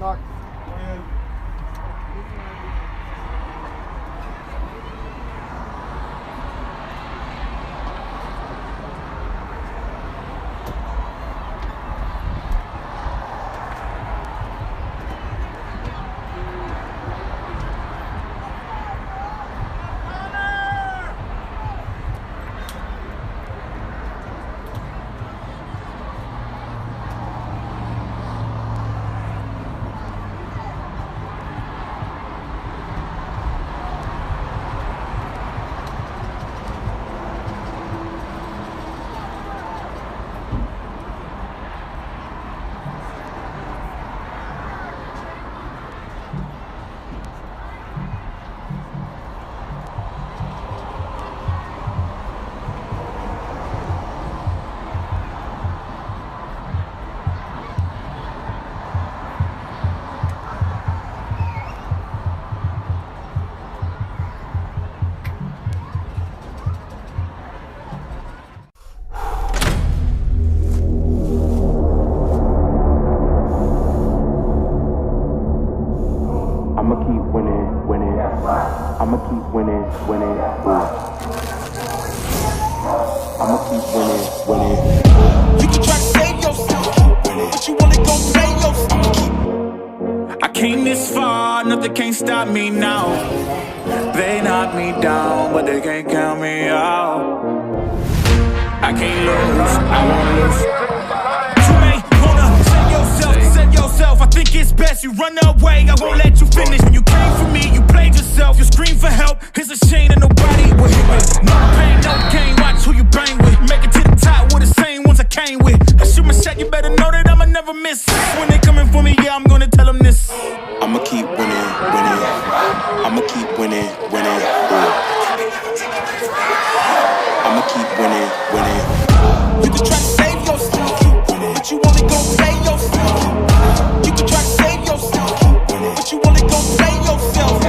knock, knock. I'ma keep winning, winning. I'ma keep winning, winning. I'ma keep winning, winning. You can try to save yourself, but you wanna go play yourself. I came this far, nothing can stop me now. They knock me down, but they can't count me out. I can't lose, I won't lose. You may wanna save yourself. I think it's best you run away. I won't let you finish. When you came for me, you played yourself. You scream for help. It's a shame that nobody will hit me. No pain, no gain. Watch who you bang with. Make it to the top with the same ones I came with. I shoot my shot. You better know that I'ma never miss. When they coming for me, yeah, I'm gonna tell them this. I'ma keep winning, winning. I'ma keep winning, winning. I'ma keep winning, winning. You can try to save yourself, but you wanna go play yourself. You can try to save yourself, but you wanna go play yourself.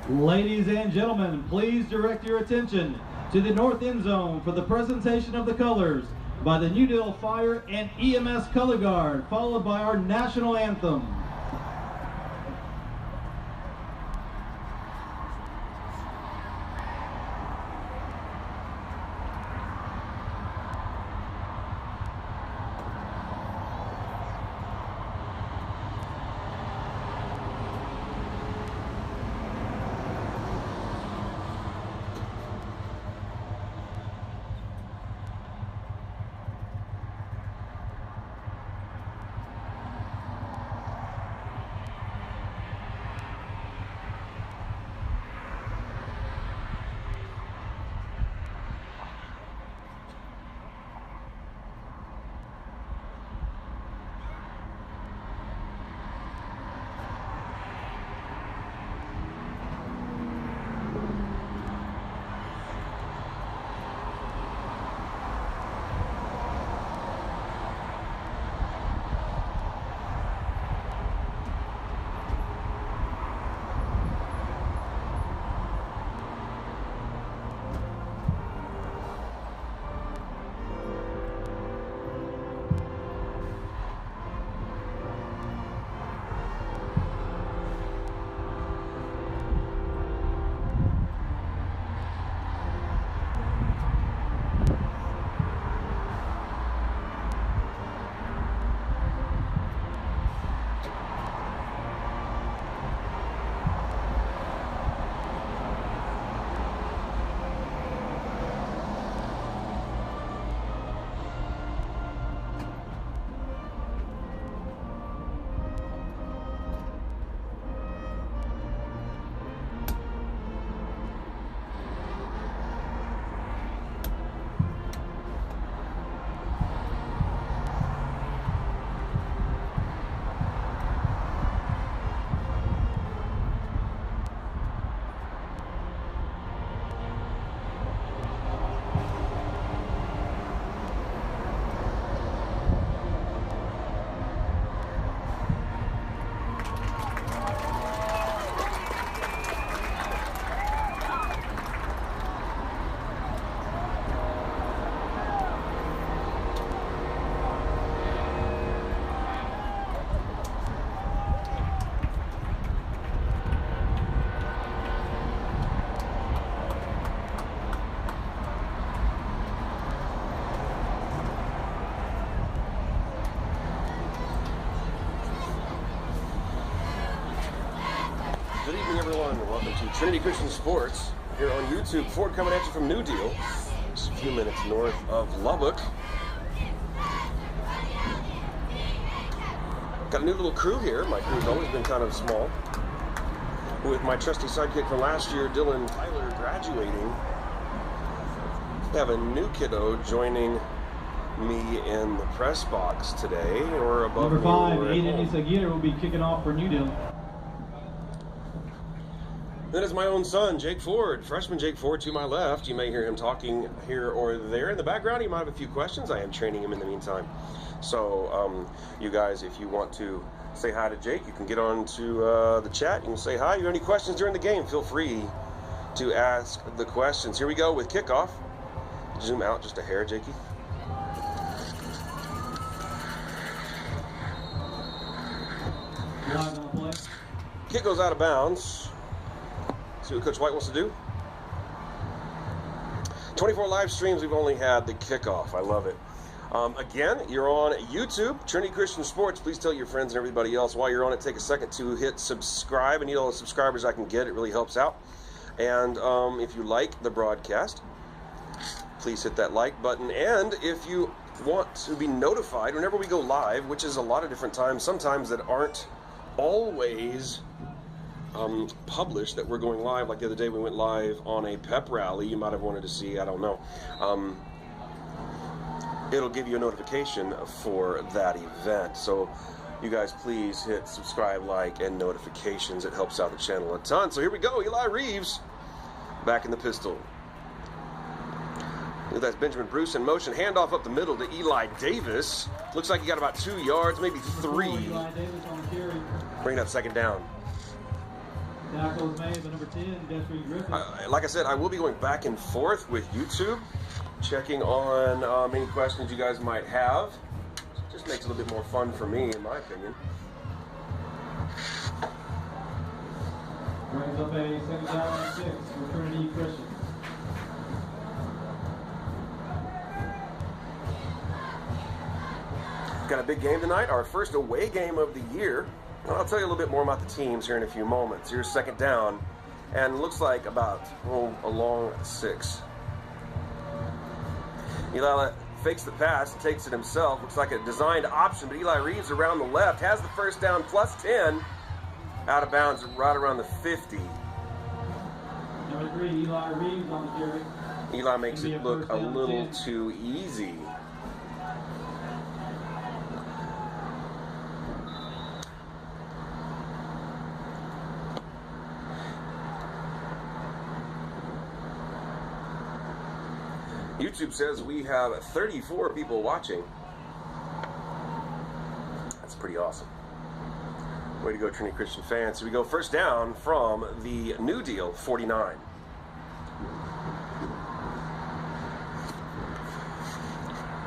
Ladies and gentlemen, please direct your attention to the north end zone for the presentation of the colors by the New Deal Fire and EMS Color Guard, followed by our national anthem. Welcome to Trinity Christian Sports here on YouTube. Ford coming at you from New Deal, just a few minutes north of Lubbock. Got a new little crew here. My crew's always been kind of small. With my trusty sidekick from last year, Dylan Tyler, graduating. We have a new kiddo joining me in the press box today, or above Number 5, me. Aiden Isaguirre will be kicking off for New Deal. That is my own son, Jake Ford, freshman Jake Ford to my left. You may hear him talking here or there in the background. He might have a few questions. I am training him in the meantime. So, you guys, if you want to say hi to Jake, you can get on to the chat. You can say hi. If you have any questions during the game, feel free to ask the questions. Here we go with kickoff. Zoom out just a hair, Jakey. Live on play. Kick goes out of bounds. See what Coach White wants to do. 24 live streams, we've only had the kickoff. I love it. Again, you're on YouTube, Trinity Christian Sports. Please tell your friends and everybody else while you're on it. Take a second to hit subscribe. I need all the subscribers I can get. It really helps out. And if you like the broadcast, please hit that like button. And if you want to be notified whenever we go live, which is a lot of different times, sometimes that aren't always published, that we're going live. Like the other day we went live on a pep rally you might have wanted to see, I don't know. It'll give you a notification for that event. So you guys please hit subscribe, like, and notifications. It helps out the channel a ton. So here we go, Eli Reeves back in the pistol. That's Benjamin Bruce in motion. Handoff up the middle to Eli Davis. Looks like he got about 2 yards, maybe 3. Eli Davis on carry. Bringing up second down. Tackles made by number 10, Desiree Griffin. Like I said, I will be going back and forth with YouTube, checking on any questions you guys might have. Just makes it a little bit more fun for me, in my opinion. Brings up a second down and 6 for Trinity Christian. Got a big game tonight, our first away game of the year. I'll tell you a little bit more about the teams here in a few moments. Here's second down, and looks like about a long 6. Eli fakes the pass, takes it himself. Looks like a designed option, but Eli Reeves around the left has the first down, plus 10. Out of bounds right around the 50. Number 3, Eli Reeves on the carry. Eli makes it look a little too easy. YouTube says we have 34 people watching. That's pretty awesome. Way to go, Trinity Christian fans. So we go first down from the New Deal 49.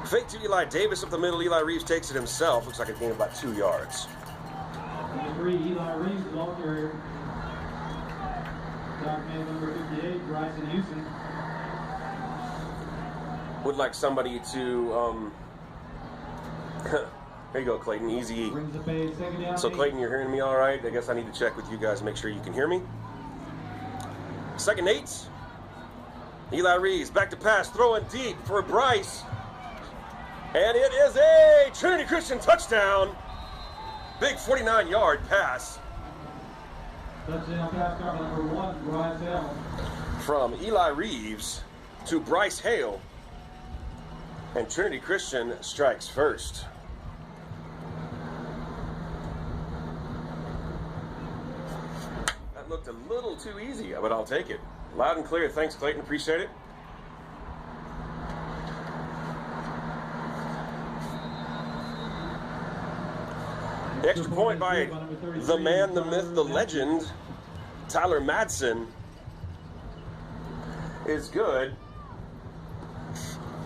Fake to Eli Davis up the middle. Eli Reeves takes it himself. Looks like a gain of about 2 yards. Number 3, Eli Reeves, ball carrier. Doc man number 58, Bryson Houston. Would like somebody to, there you go, Clayton, easy. Brings up a second down. So Clayton, you're hearing me all right? I guess I need to check with you guys, make sure you can hear me. Second 8. Eli Reeves, back to pass, throwing deep for Bryce. And it is a Trinity Christian touchdown. Big 49-yard pass. Touchdown pass card number 1, Bryce Hale. From Eli Reeves to Bryce Hale. And Trinity Christian strikes first. That looked a little too easy, but I'll take it. Loud and clear. Thanks, Clayton. Appreciate it. The extra point by the man, the myth, the legend, Tyler Madsen, is good.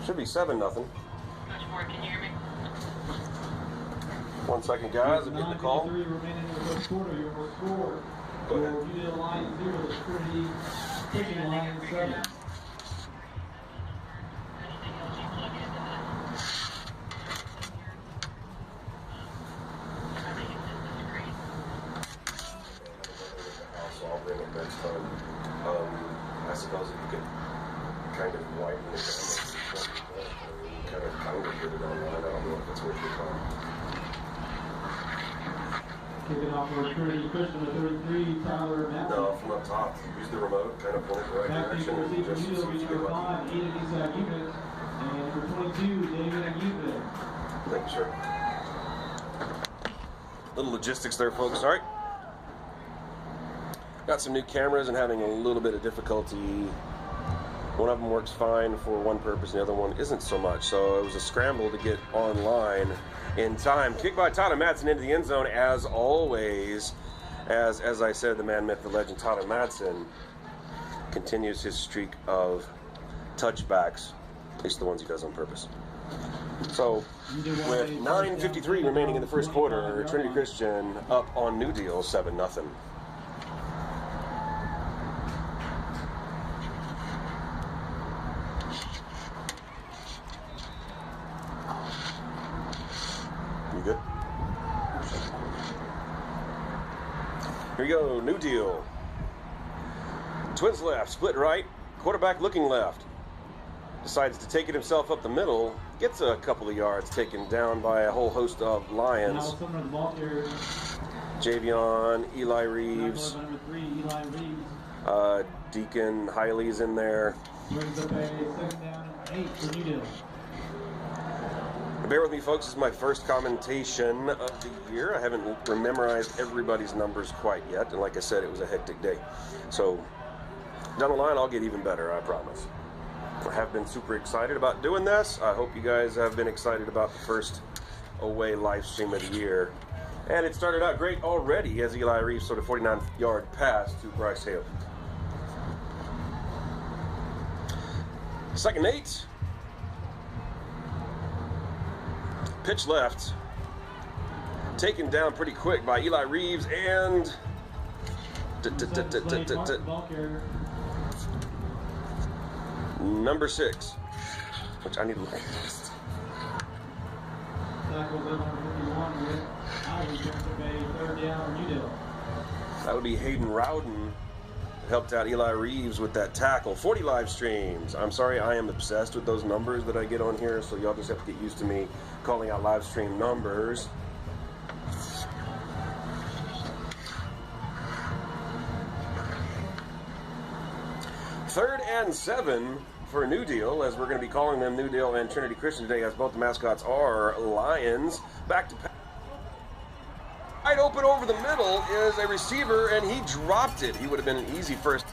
Should be 7-0. Coach Ford, can you hear me? 1 second, guys. I'm getting the call. 9:53 remaining in the first quarter. Your score for New Deal Lions 0, the Trinity Christian Lions 7. Anything else you plug into that? I think it's great. So I'll bring it next time. did it online. I don't know if it's worth your time. Kicking off for Trinity Christian with 33, Tyler Matthews. No, from up top. Use the remote, kind of point it the right Back direction. to receive from Just you, see if you get number lucky. 5, Aiden Isaac Unit, and number 22, David Agube. Thank you, sir. Little logistics there, folks. All right. Got some new cameras and having a little bit of difficulty. One of them works fine for one purpose, and the other one isn't so much. So it was a scramble to get online in time. Kick by Tyler Madsen into the end zone, as always. As I said, the man, myth, the legend, Tyler Madsen continues his streak of touchbacks, at least the ones he does on purpose. So, with 9:53 remaining in the first quarter, Trinity Christian up on New Deal 7-0. You good? Here we go, New Deal. Twins left, split right, quarterback looking left. Decides to take it himself up the middle, gets a couple of yards taken down by a whole host of Lions. Now someone on the ball carrier. Javion, Eli Reeves, Number 3, Eli Reeves. Deacon Hiley's in there. Brings up a 2nd down and 8 for New Deal. Bear with me, folks. This is my first commentation of the year. I haven't memorized everybody's numbers quite yet, and like I said, it was a hectic day. So down the line, I'll get even better, I promise. I have been super excited about doing this. I hope you guys have been excited about the first away live stream of the year. And it started out great already as Eli Reeves sort of 49-yard pass to Bryce Hale. 2nd 8. Pitch left. Taken down pretty quick by Eli Reeves and Ball carrier. number 6, which I need to look at. Tackles up number 51 with Ivy. Brings up a 3rd down for New Deal. That would be Hayden Rowden. Helped out Eli Reeves with that tackle. 40 live streams. I'm sorry, I am obsessed with those numbers that I get on here, so y'all just have to get used to me calling out live stream numbers. Third and 7 for New Deal, as we're going to be calling them New Deal and Trinity Christian today, as both the mascots are Lions. Back to wide open over the middle is a receiver, and he dropped it. He would have been an easy first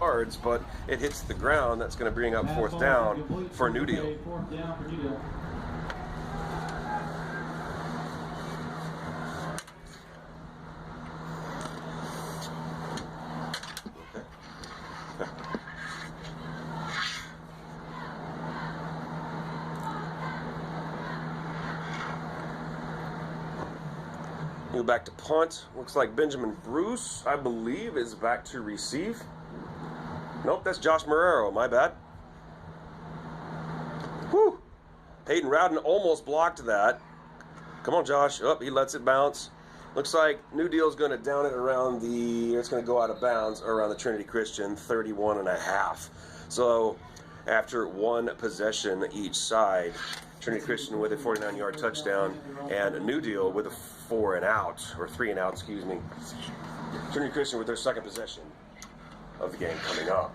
yards, but it hits the ground. That's going to bring up 4th down for New Deal. 4th down for New Deal. Go back to punt. Looks like Benjamin Bruce, I believe, is back to receive. Nope, that's Josh Marrero. My bad. Whew. Hayden Rowden almost blocked that. Come on, Josh. Oh, he lets it bounce. Looks like New Deal's going to down it around it's going to go out of bounds around the Trinity Christian 31.5. So after one possession each side, Trinity Christian with a 49-yard touchdown and New Deal with a 3 and out, excuse me. Trinity Christian with their 2nd possession of the game coming up.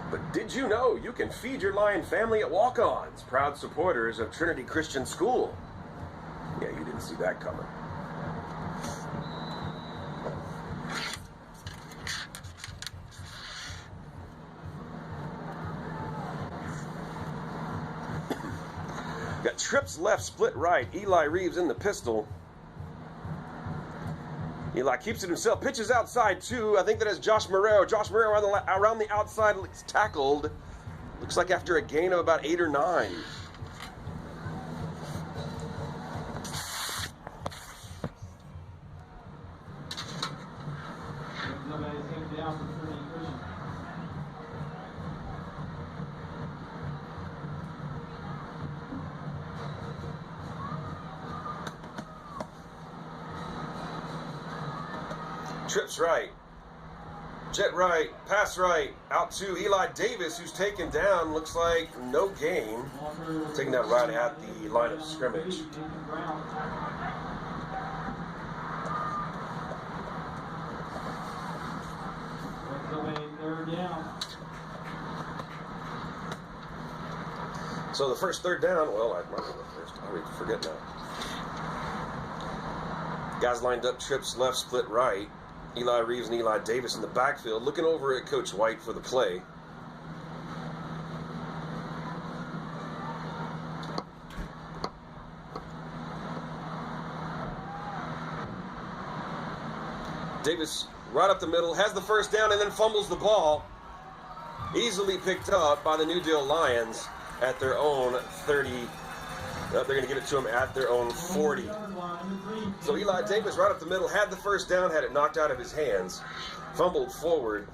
But did you know you can feed your Lion family at Walk-Ons, proud supporters of Trinity Christian School? Yeah, you didn't see that coming. Got trips left, split right. Eli Reeves in the pistol. Eli keeps it himself. Pitches outside, too. I think that is Josh Marrero. Josh Marrero around the outside, tackled. Looks like after a gain of about 8 or 9. Trips right. Jet right. Pass right. Out to Eli Davis, who's taken down. Looks like no gain. Taken down right at the line of scrimmage. Third down. So the first third down, well, I remember the first. I already forget now. Guys lined up, trips left, split right. Eli Reeves and Eli Davis in the backfield, looking over at Coach White for the play. Davis right up the middle, has the first down, and then fumbles the ball. Easily picked up by the New Deal Lions at their own 30. They're going to get it to him at their own 40. So Eli Davis right up the middle, had the first down, had it knocked out of his hands. Fumbled forward.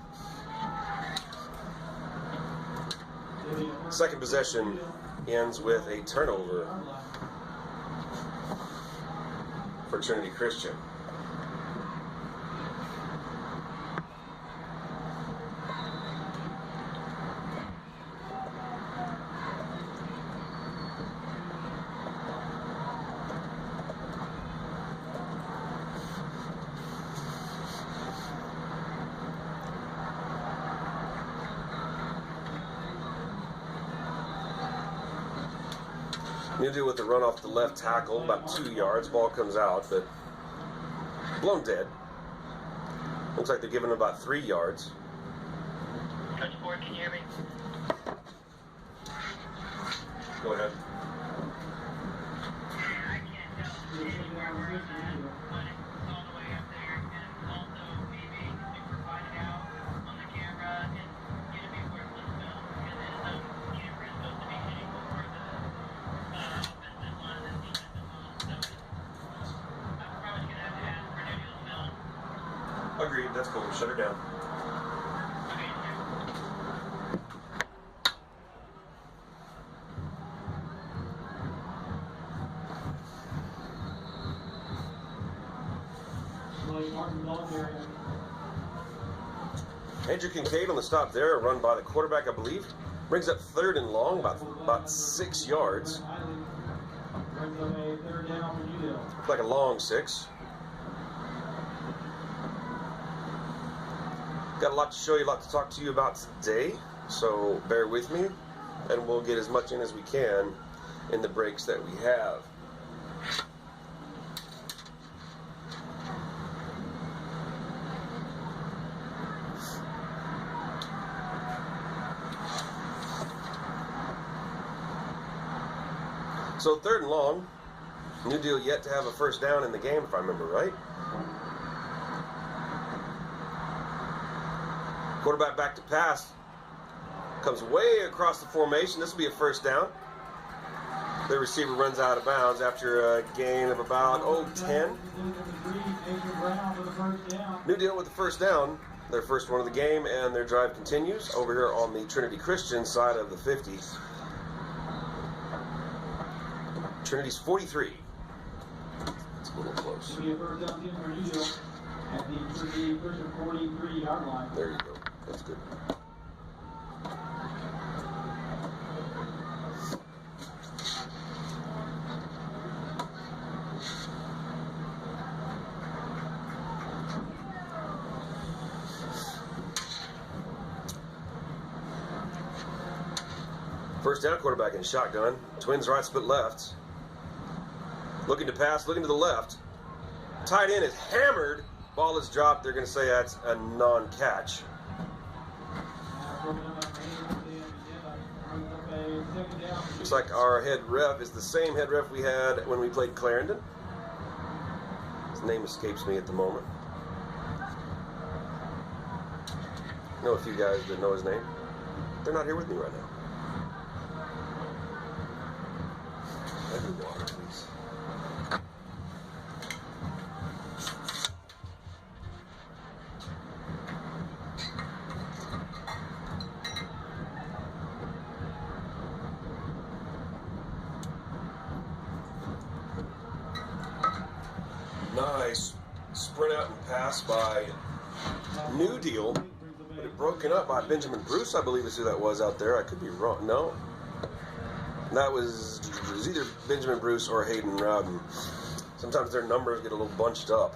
Second possession ends with a turnover for Trinity Christian. New Deal with the run off the left tackle, about 2 yards. Ball comes out, but blown dead. Looks like they're giving him about 3 yards. Coach Ford, can you hear me? Go ahead. I can't tell anywhere where I'm at, but it's all the way up there, and also maybe super find it out on the camera and get it before it's film, because the camera is supposed to be hitting over the offensive line and defensive line, so I'm probably going to have to ask for New Deal's film. Agreed, that's cool. Shut her down. Okay, yeah. Andrew Kincaid on the stop there, a run by the quarterback, I believe. Brings up third and long, about 6 yards. Looks like a long 6. Got a lot to show you, a lot to talk to you about today, so bear with me, and we'll get as much in as we can in the breaks that we have. So third and long, New Deal yet to have a first down in the game, if I remember right. Quarterback back to pass. Comes way across the formation. This will be a first down. The receiver runs out of bounds after a gain of about, 10. New Deal with the first down. Their first one of the game, and their drive continues over here on the Trinity Christian side of the 50. Trinity's 43. It's a little close. Be a first down team for New Deal at the Trinity Christian 43-yard line. There you go. That's good. First down, quarterback in shotgun. Twins right, split left. Looking to pass, looking to the left. Tight end is hammered. Ball is dropped. They're going to say that's a non-catch. Looks like our head ref is the same head ref we had when we played Clarendon. His name escapes me at the moment. I know a few guys that know his name. They're not here with me right now. I need water, please. Nice sprint out and pass by New Deal, but it broken up by Benjamin Bruce, I believe is who that was out there. I could be wrong. No. That was either Benjamin Bruce or Hayden Rowden. Sometimes their numbers get a little bunched up.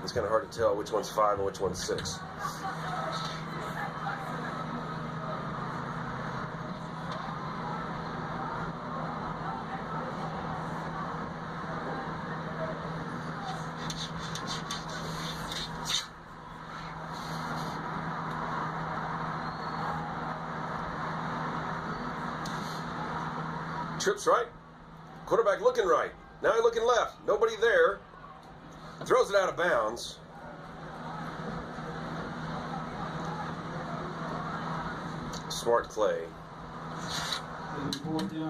It's kind of hard to tell which one's 5 and which one's 6. Trips right. Quarterback looking right. Now he's looking left. Nobody there. Throws it out of bounds. Smart play.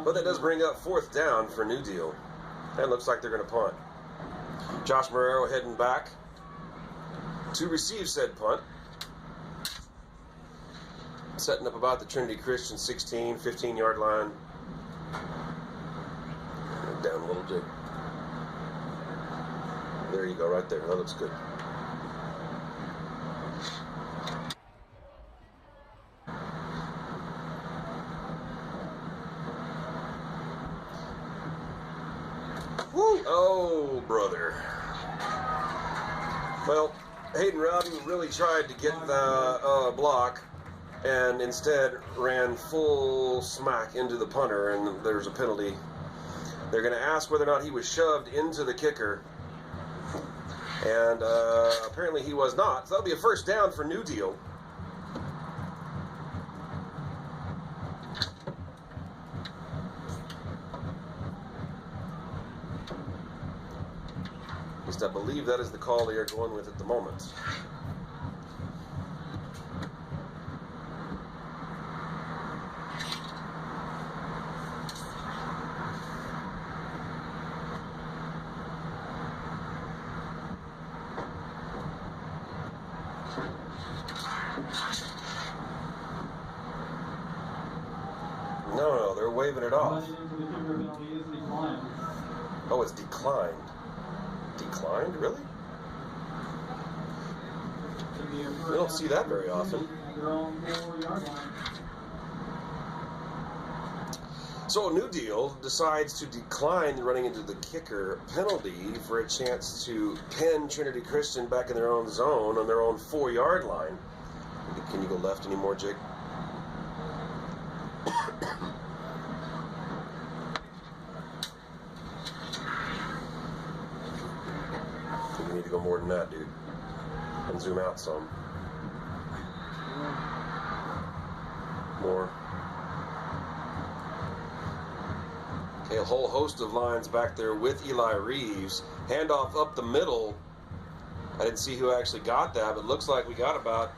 But that does bring up 4th down for New Deal. And looks like they're going to punt. Josh Marrero heading back to receive said punt. Setting up about the Trinity Christian 16, 15-yard line. Down a little, Jake. There you go, right there. That looks good. Woo! Oh, brother. Well, Hayden Rowden really tried to get the block and instead ran full smack into the punter, and there's a penalty. They're going to ask whether or not he was shoved into the kicker. And apparently he was not. So that'll be a 1st down for New Deal. At least I believe that is the call they are going with at the moment. No, they're waving it off. Oh, it's declined. Declined? Really? We don't see that very often. So New Deal decides to decline the running into the kicker penalty for a chance to pin Trinity Christian back in their own zone on their own 4-yard line. Can you go left anymore, Jake? You need to go more than that, dude. And zoom out some. More. Okay, a whole host of lines back there with Eli Reeves. Handoff up the middle. I didn't see who actually got that, but it looks like we got about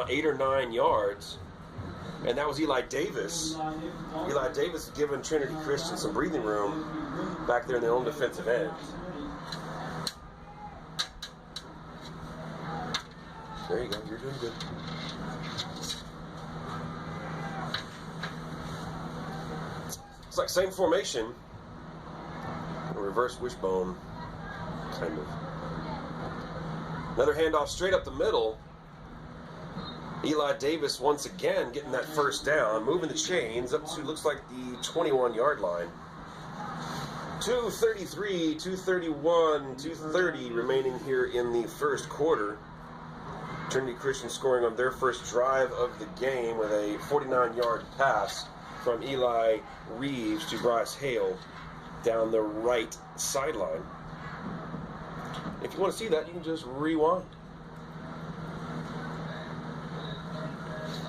8 or 9 yards. And that was Eli Davis. Eli Davis giving Trinity Christian some breathing room back there in their own defensive end. There you go. You're doing good. It's like same formation. A reverse wishbone, kind of. Another handoff straight up the middle. Eli Davis once again getting that 1st down, moving the chains up to looks like the 21-yard line. 2:33, 2:31, 2:30 remaining here in the 1st quarter. Trinity Christian scoring on their first drive of the game with a 49-yard pass from Eli Reeves to Bryce Hale down the right sideline. If you want to see that, you can just rewind.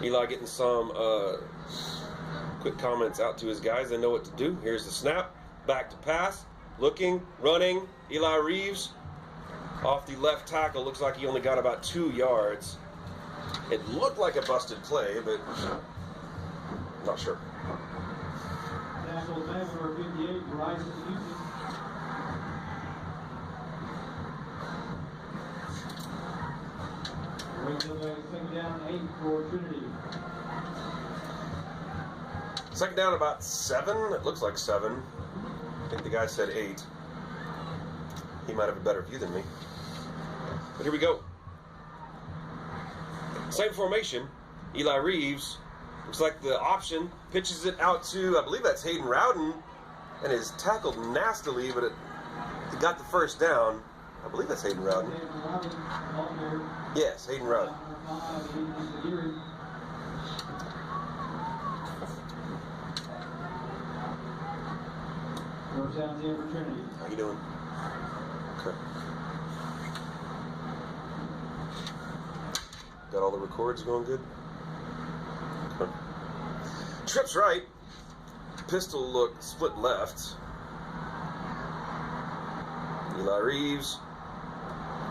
Eli getting some quick comments out to his guys. They know what to do. Here's the snap. Back to pass. Looking, running. Eli Reeves off the left tackle. Looks like he only got about 2 yards. It looked like a busted play, but not sure. National flag number 58, Bryson Houston. Wait till the 2nd down, 8 for Trinity. 2nd down about 7. It looks like 7. I think the guy said 8. He might have a better view than me. But here we go. Same formation. Eli Reeves, looks like the option, pitches it out to, I believe that's Hayden Rowden, and is tackled nastily, but he got the first down. I believe that's Hayden Rowden. Yes, Hayden Rowden. First down here for Trinity. How you doing? Okay. Got all the records going good? Okay. Trips right. Pistol look split left. Eli Reeves.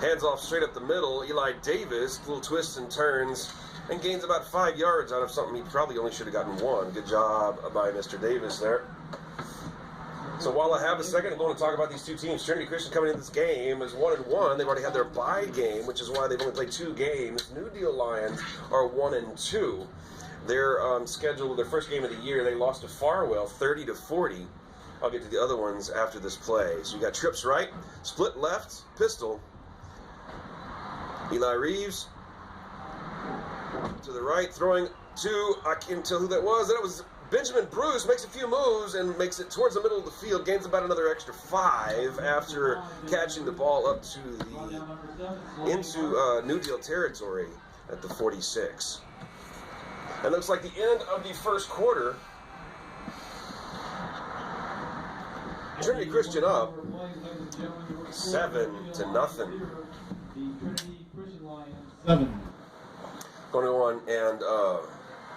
Hands off straight up the middle. Eli Davis, little twists and turns, and gains about 5 yards out of something he probably only should have gotten 1. Good job by Mr. Davis there. So while I have a second, I'm going to talk about these two teams. Trinity Christian coming into this game is 1-1. They've already had their bye game, which is why they've only played 2 games. New Deal Lions are 1-2. Their schedule, their first game of the year, they lost to Farwell 30-40. I'll get to the other ones after this play. So you got trips right, split left, pistol. Eli Reeves to the right, throwing to, I can't tell who that was. That was Benjamin Bruce. Makes a few moves and makes it towards the middle of the field. Gains about another extra 5 after catching the ball up to the into New Deal territory at the 46. And looks like the end of the first quarter. Trinity Christian up 7-0. Trinity Christian Lions 7. Going to go on and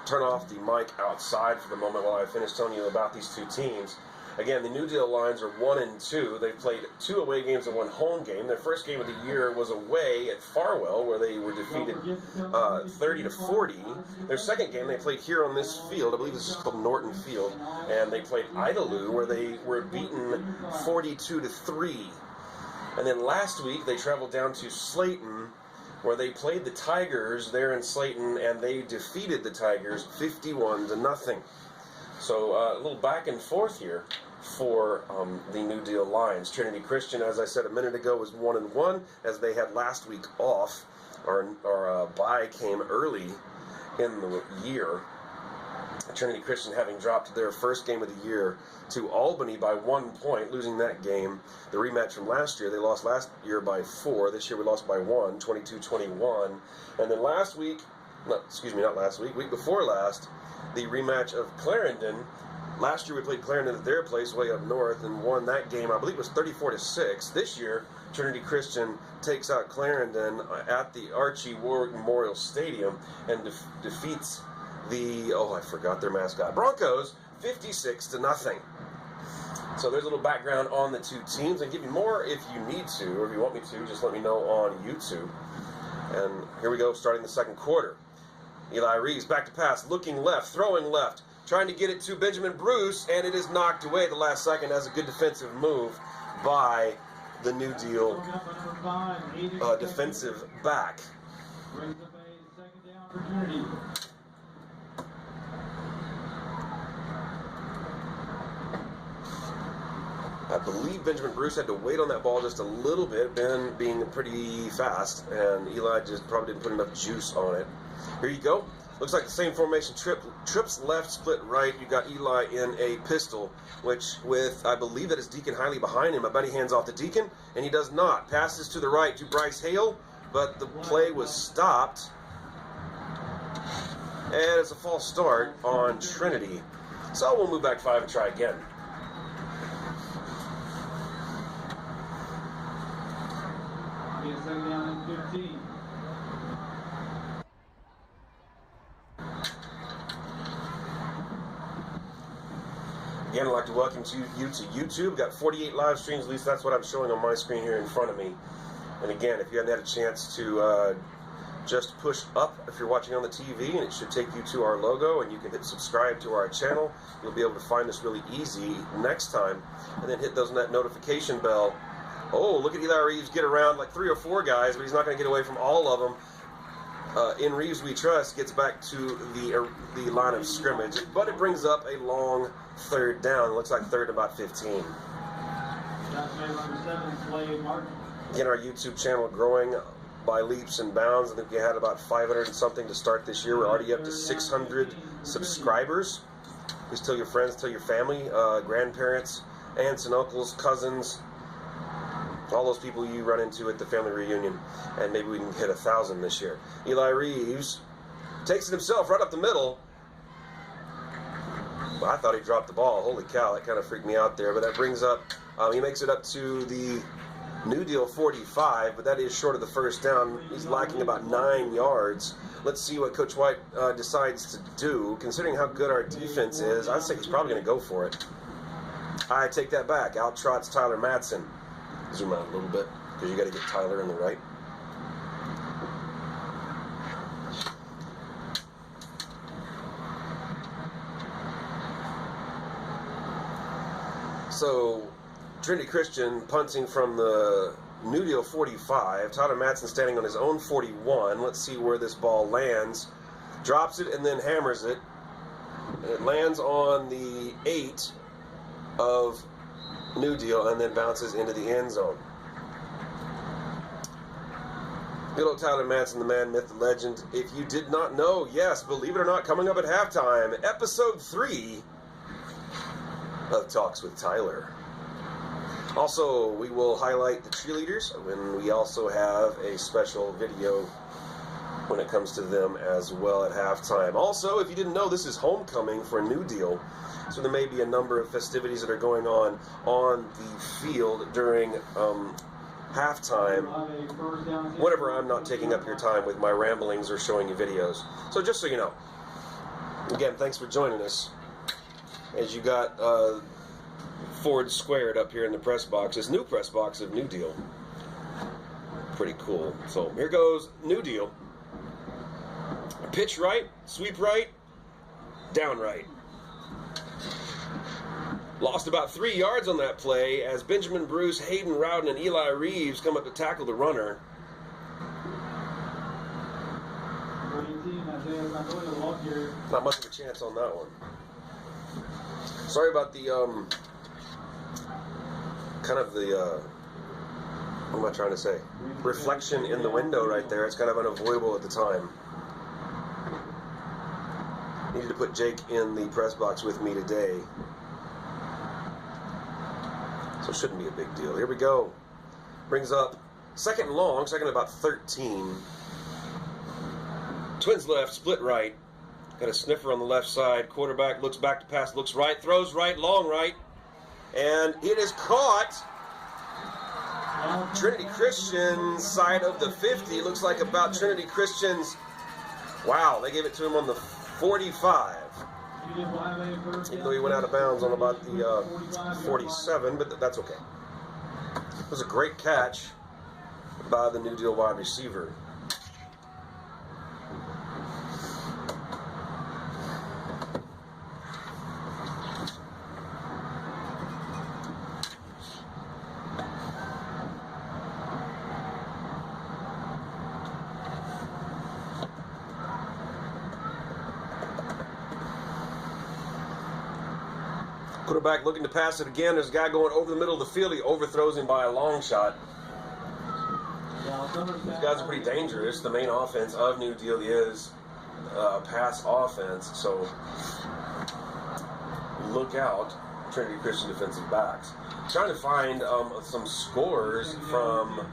turn off the mic outside for the moment while I finish telling you about these two teams. Again, the New Deal Lions are 1-2. They've played 2 away games and 1 home game. Their first game of the year was away at Farwell, where they were defeated 30-40. Their second game they played here on this field. I believe this is called Norton Field, and they played Idalou, where they were beaten 42-3. And then last week they traveled down to Slayton, where they played the Tigers there in Slayton, and they defeated the Tigers 51-0. So a little back and forth here for the New Deal Lions. Trinity Christian, as I said a minute ago, was 1-1, as they had last week off. Our bye came early in the year. Trinity Christian having dropped their first game of the year to Albany by 1 point, losing that game. The rematch from last year, they lost last year by 4. This year we lost by 1, 22-21. And then week before last, the rematch of Clarendon. Last year we played Clarendon at their place way up north and won that game. I believe it was 34-6. This year, Trinity Christian takes out Clarendon at the Archie Warwick Memorial Stadium and defeats the, I forgot their mascot, Broncos, 56-0. So there's a little background on the two teams, and give you more if you need to, or if you want me to, just let me know on YouTube. And here we go, starting the second quarter. Eli Reeves back to pass, looking left, throwing left, trying to get it to Benjamin Bruce, and it is knocked away at the last second as a good defensive move by the New Deal defensive back. Brings up a second down for Trinity. I believe Benjamin Bruce had to wait on that ball just a little bit, Ben being pretty fast, and Eli just probably didn't put enough juice on it. Here you go. Looks like the same formation. Trips left, split right. You got Eli in a pistol, which with, I believe that is Deacon Hiley behind him. I bet he hands off to Deacon, and he does not. Passes to the right to Bryce Hale, but the play was stopped. And it's a false start on Trinity. So we'll move back 5 and try again. Second down and 15. Again, I'd like to welcome you to YouTube. Got 48 live streams, at least that's what I'm showing on my screen here in front of me. And again, if you hadn't had a chance to just push up if you're watching on the TV, and it should take you to our logo, and you can hit subscribe to our channel. You'll be able to find this really easy next time. And then hit that notification bell. Oh, look at Eli Reeves get around like 3 or 4 guys, but he's not going to get away from all of them. In Reeves We Trust gets back to the line of scrimmage, but it brings up a long third down. It looks like third about 15. Again, our YouTube channel growing by leaps and bounds. I think we had about 500 and something to start this year. We're already up to 600 subscribers. Please tell your friends, tell your family, grandparents, aunts and uncles, cousins, all those people you run into at the family reunion, and maybe we can hit 1,000 this year. Eli Reeves takes it himself right up the middle. Well, I thought he dropped the ball. Holy cow, that kind of freaked me out there. But that brings up, he makes it up to the New Deal 45, but that is short of the first down. He's lacking about 9 yards. Let's see what Coach White decides to do. Considering how good our defense is, I'd say he's probably going to go for it. I take that back. Out trots Tyler Matson. Zoom out a little bit, because you got to get Tyler in the right. So, Trinity Christian punting from the New Deal 45. Tyler Matson standing on his own 41. Let's see where this ball lands. Drops it and then hammers it. And it lands on the 8 of New Deal and then bounces into the end zone. Good old Tyler Matson, the man, myth, the legend. If you did not know, yes, believe it or not, coming up at halftime, episode 3 of Talks with Tyler. Also, we will highlight the cheerleaders, and we also have a special video when it comes to them as well at halftime. Also, if you didn't know, this is homecoming for New Deal, so there may be a number of festivities that are going on the field during halftime, whenever I'm not taking up your time with my ramblings or showing you videos. So just so you know, again, thanks for joining us. As you got Ford squared up here in the press box, this new press box of New Deal. Pretty cool. So here goes New Deal. Pitch right, sweep right, down right. Lost about 3 yards on that play as Benjamin Bruce, Hayden Rowden, and Eli Reeves come up to tackle the runner. Not much of a chance on that one. Sorry about the, what am I trying to say? Reflection in the window right there. It's kind of unavoidable at the time. Needed to put Jake in the press box with me today. So it shouldn't be a big deal. Here we go. Brings up second and long, second about 13. Twins left, split right. Got a sniffer on the left side. Quarterback looks back to pass, looks right, throws right, long right. And it is caught. Trinity Christian side of the 50. Looks like about Trinity Christian's. Wow, they gave it to him on the 45. Even though he went out of bounds on about the 47, but that's okay. It was a great catch by the New Deal wide receiver. Quarterback looking to pass it again. There's a guy going over the middle of the field. He overthrows him by a long shot. These guys are pretty dangerous. The main offense of New Deal is pass offense. So look out, Trinity Christian defensive backs. Trying to find some scores from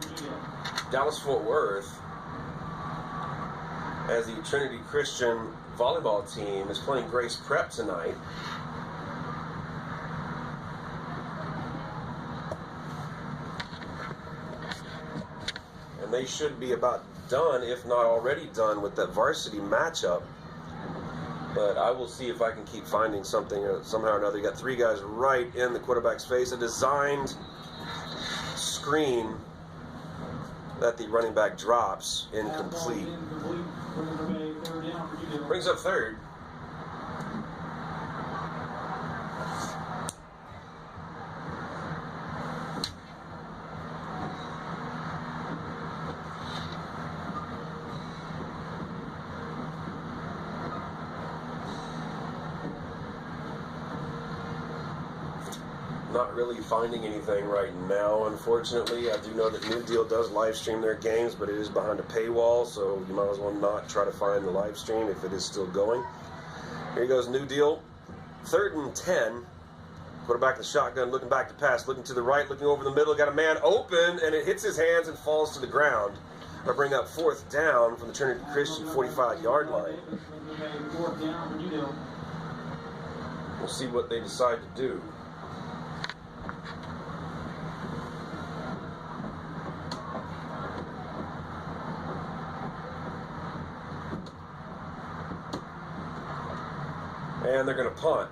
Dallas-Fort Worth as the Trinity Christian volleyball team is playing Grace Prep tonight. And they should be about done, if not already done, with that varsity matchup. But I will see if I can keep finding something somehow or another. You got 3 guys right in the quarterback's face. A designed screen that the running back drops incomplete. Brings up third. not really finding anything right now, unfortunately. I do know that New Deal does live stream their games, but it is behind a paywall, so you might as well not try to find the live stream if it is still going. Here goes New Deal. 3rd and 10. Quarterback in the shotgun, looking back to pass, looking to the right, looking over the middle. Got a man open, and it hits his hands and falls to the ground. I'll bring up 4th down from the Trinity Christian 45-yard line. We'll see what they decide to do. And they're going to punt.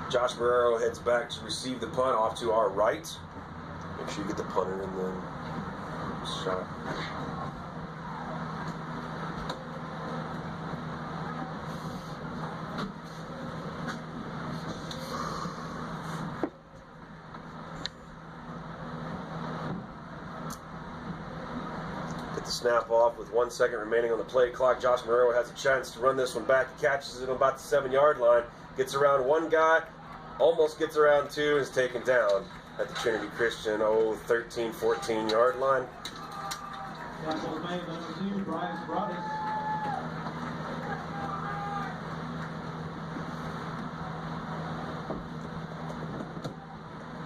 Josh Barrero heads back to receive the punt off to our right. Make sure you get the punter in the shot. Get the snap off with 1 second remaining on the play clock. Josh Barrero has a chance to run this one back. He catches it on about the 7-yard line. Gets around one guy. Almost gets around two, is taken down at the Trinity Christian 13, 14-yard line. Tackle made number 2, Brian Broadus.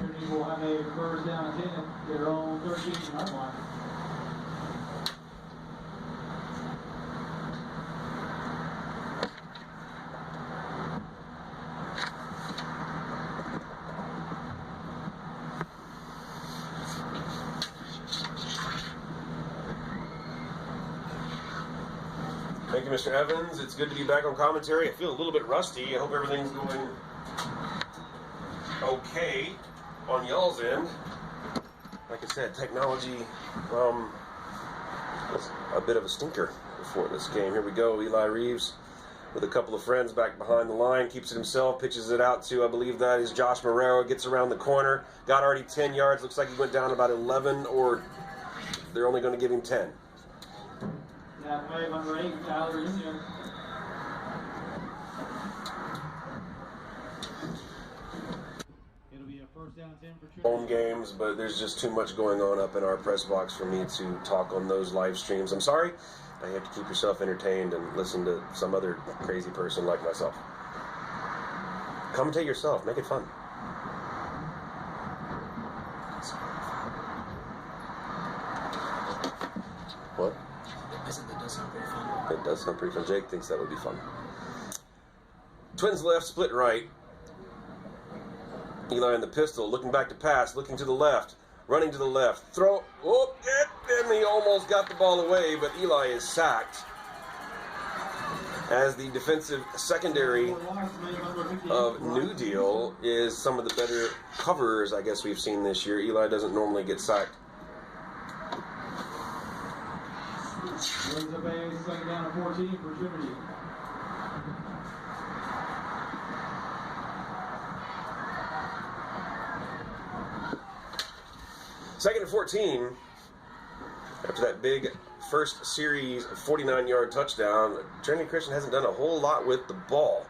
Trinity will have a first down and 10 at their own 13-yard line. Thank you, Mr. Evans. It's good to be back on commentary. I feel a little bit rusty. I hope everything's going okay on y'all's end. Like I said, technology was a bit of a stinker before this game. Here we go. Eli Reeves with a couple of friends back behind the line. Keeps it himself. Pitches it out to, I believe that is Josh Marrero. Gets around the corner. Got already 10 yards. Looks like he went down about 11, or they're only going to give him 10. That made number 8, Tyler Union. It'll be a first down 10 for Trinity. Home games, but there's just too much going on up in our press box for me to talk on those live streams. I'm sorry. I have to keep yourself entertained and listen to some other crazy person like myself. Commentate yourself. Make it fun. What? I said that does sound pretty fun. It does sound pretty fun. Jake thinks that would be fun. Twins left, split right. Eli in the pistol, looking back to pass, looking to the left, running to the left. Throw, and he almost got the ball away, but Eli is sacked. As the defensive secondary of New Deal is some of the better covers, I guess, we've seen this year. Eli doesn't normally get sacked. Brings up a second down and 14 for Trinity. Second and 14. After that big first series 49-yard touchdown, Trinity Christian hasn't done a whole lot with the ball.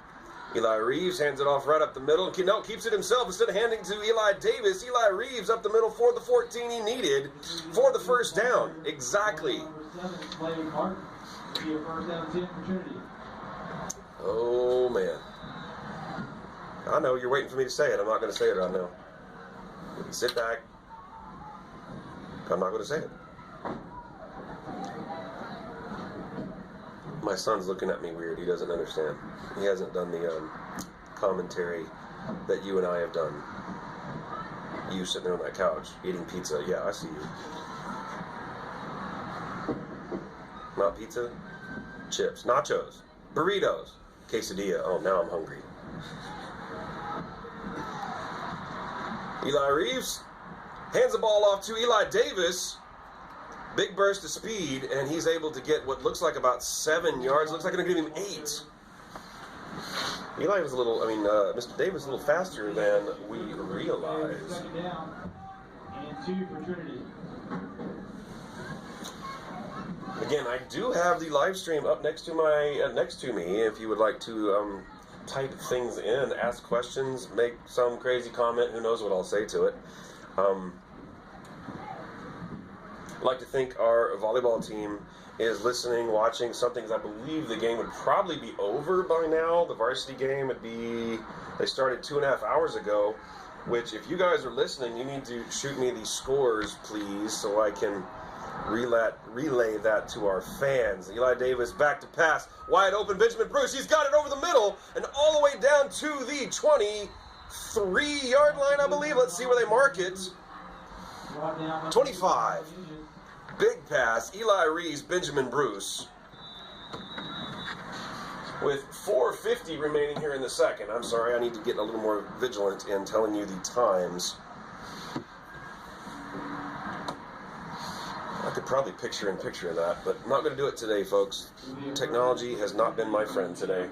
Eli Reeves hands it off right up the middle. No, keeps it himself instead of handing to Eli Davis. Eli Reeves up the middle for the 14 he needed for the first down. Exactly. Oh, man. I know, you're waiting for me to say it. I'm not going to say it right now. Sit back. I'm not going to say it. My son's looking at me weird. He doesn't understand. He hasn't done the commentary that you and I have done. You sitting there on that couch eating pizza. Yeah, I see you. Not pizza, chips, nachos, burritos, quesadilla. Oh, now I'm hungry. Eli Reeves hands the ball off to Eli Davis. Big burst of speed, and he's able to get what looks like about 7 yards. Looks like they're going to give him 8. Eli was Mr. Davis was a little faster than we realized. Second down and 2 for Trinity. Again, I do have the live stream up next to me. If you would like to type things in, ask questions, make some crazy comment. Who knows what I'll say to it. I'd like to think our volleyball team is listening, watching something, because I believe the game would probably be over by now. The varsity game would be, they started 2.5 hours ago, which if you guys are listening, you need to shoot me these scores, please, so I can relay that to our fans. Eli Davis back to pass, wide open, Benjamin Bruce, he's got it over the middle, and all the way down to the 23-yard line, I believe. Let's see where they mark it. 25. Big pass, Eli Reeves, Benjamin Bruce. With 4:50 remaining here in the second. I'm sorry, I need to get a little more vigilant in telling you the times. I could probably picture in picture that, but I'm not going to do it today, folks. Technology has not been my friend today.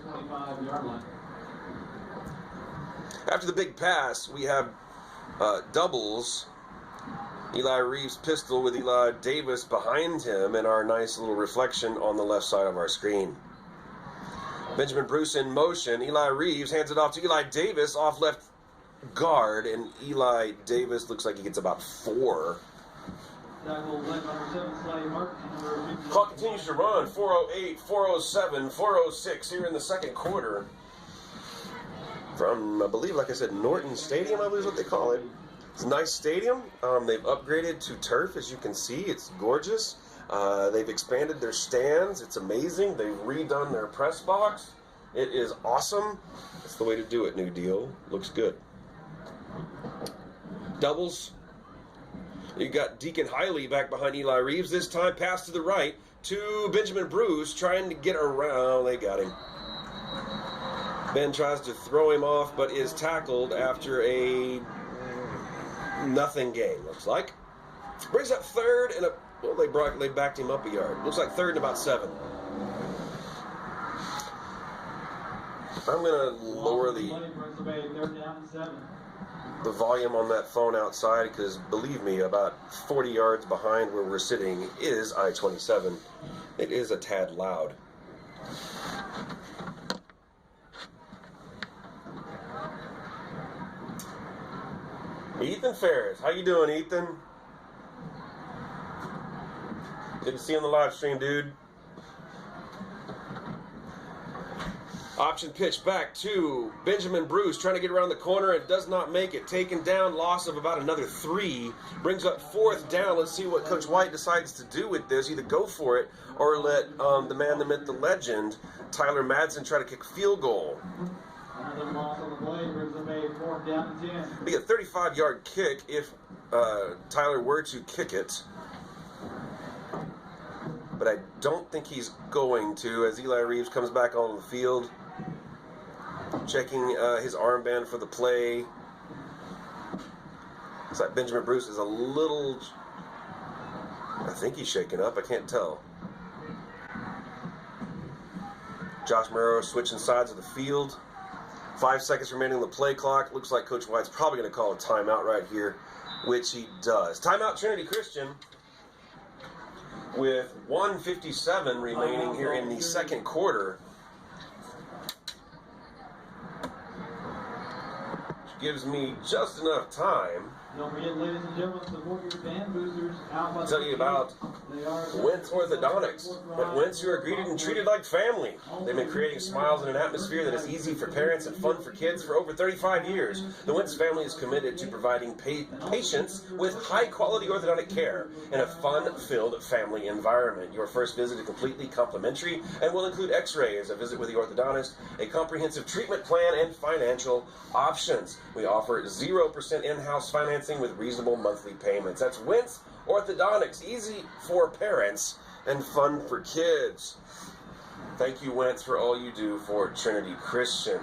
After the big pass, we have doubles. Eli Reeves pistol with Eli Davis behind him, and our nice little reflection on the left side of our screen. Benjamin Bruce in motion. Eli Reeves hands it off to Eli Davis off left guard, and Eli Davis looks like he gets about 4. Clock continues to run. 4:08, 4:07, 4:06 here in the second quarter. From, I believe, like I said, Norton Stadium, I believe is what they call it. It's a nice stadium. They've upgraded to turf, as you can see. It's gorgeous. They've expanded their stands. It's amazing. They've redone their press box. It is awesome. That's the way to do it, New Deal. Looks good. Doubles. You got Deacon Hiley back behind Eli Reeves this time. Pass to the right to Benjamin Bruce, trying to get around. They got him. Ben tries to throw him off, but is tackled after a nothing gain, looks like. Brings up third and a, well, they backed him up a yard. Looks like third and about 7. I'm going to lower the volume on that phone outside, because believe me, about 40 yards behind where we're sitting is I-27. It is a tad loud. Ethan Ferris, how you doing, Ethan? Good to see you on the live stream, dude. Option pitch back to Benjamin Bruce, trying to get around the corner. It does not make it. Taken down, loss of about another 3. Brings up 4th down. Let's see what Coach White decides to do with this. Either go for it or let the man, the myth, the legend, Tyler Madsen, try to kick a field goal. Another loss on the play brings up a 4th down and 10. Be a 35-yard kick if Tyler were to kick it. But I don't think he's going to, as Eli Reeves comes back on the field, checking his armband for the play. Looks like Benjamin Bruce is a little, I think he's shaken up, I can't tell. Josh Murrow switching sides of the field. 5 seconds remaining on the play clock. Looks like Coach White's probably going to call a timeout right here, which he does. Timeout, Trinity Christian, with 1:57 remaining here in the second quarter. Which gives me just enough time Don't forget, ladies and gentlemen, support your fan boosters out by to tell you about Wentz Orthodontics. At Wentz, you are greeted and treated like family. They've been creating smiles in an atmosphere that is easy for parents and fun for kids for over 35 years. The Wentz family is committed to providing patients with high-quality orthodontic care in a fun-filled family environment. Your first visit is completely complimentary and will include x-rays, a visit with the orthodontist, a comprehensive treatment plan, and financial options. We offer 0% in-house financing with reasonable monthly payments. That's Wentz Orthodontics, easy for parents and fun for kids. Thank you, Wentz, for all you do for Trinity Christian.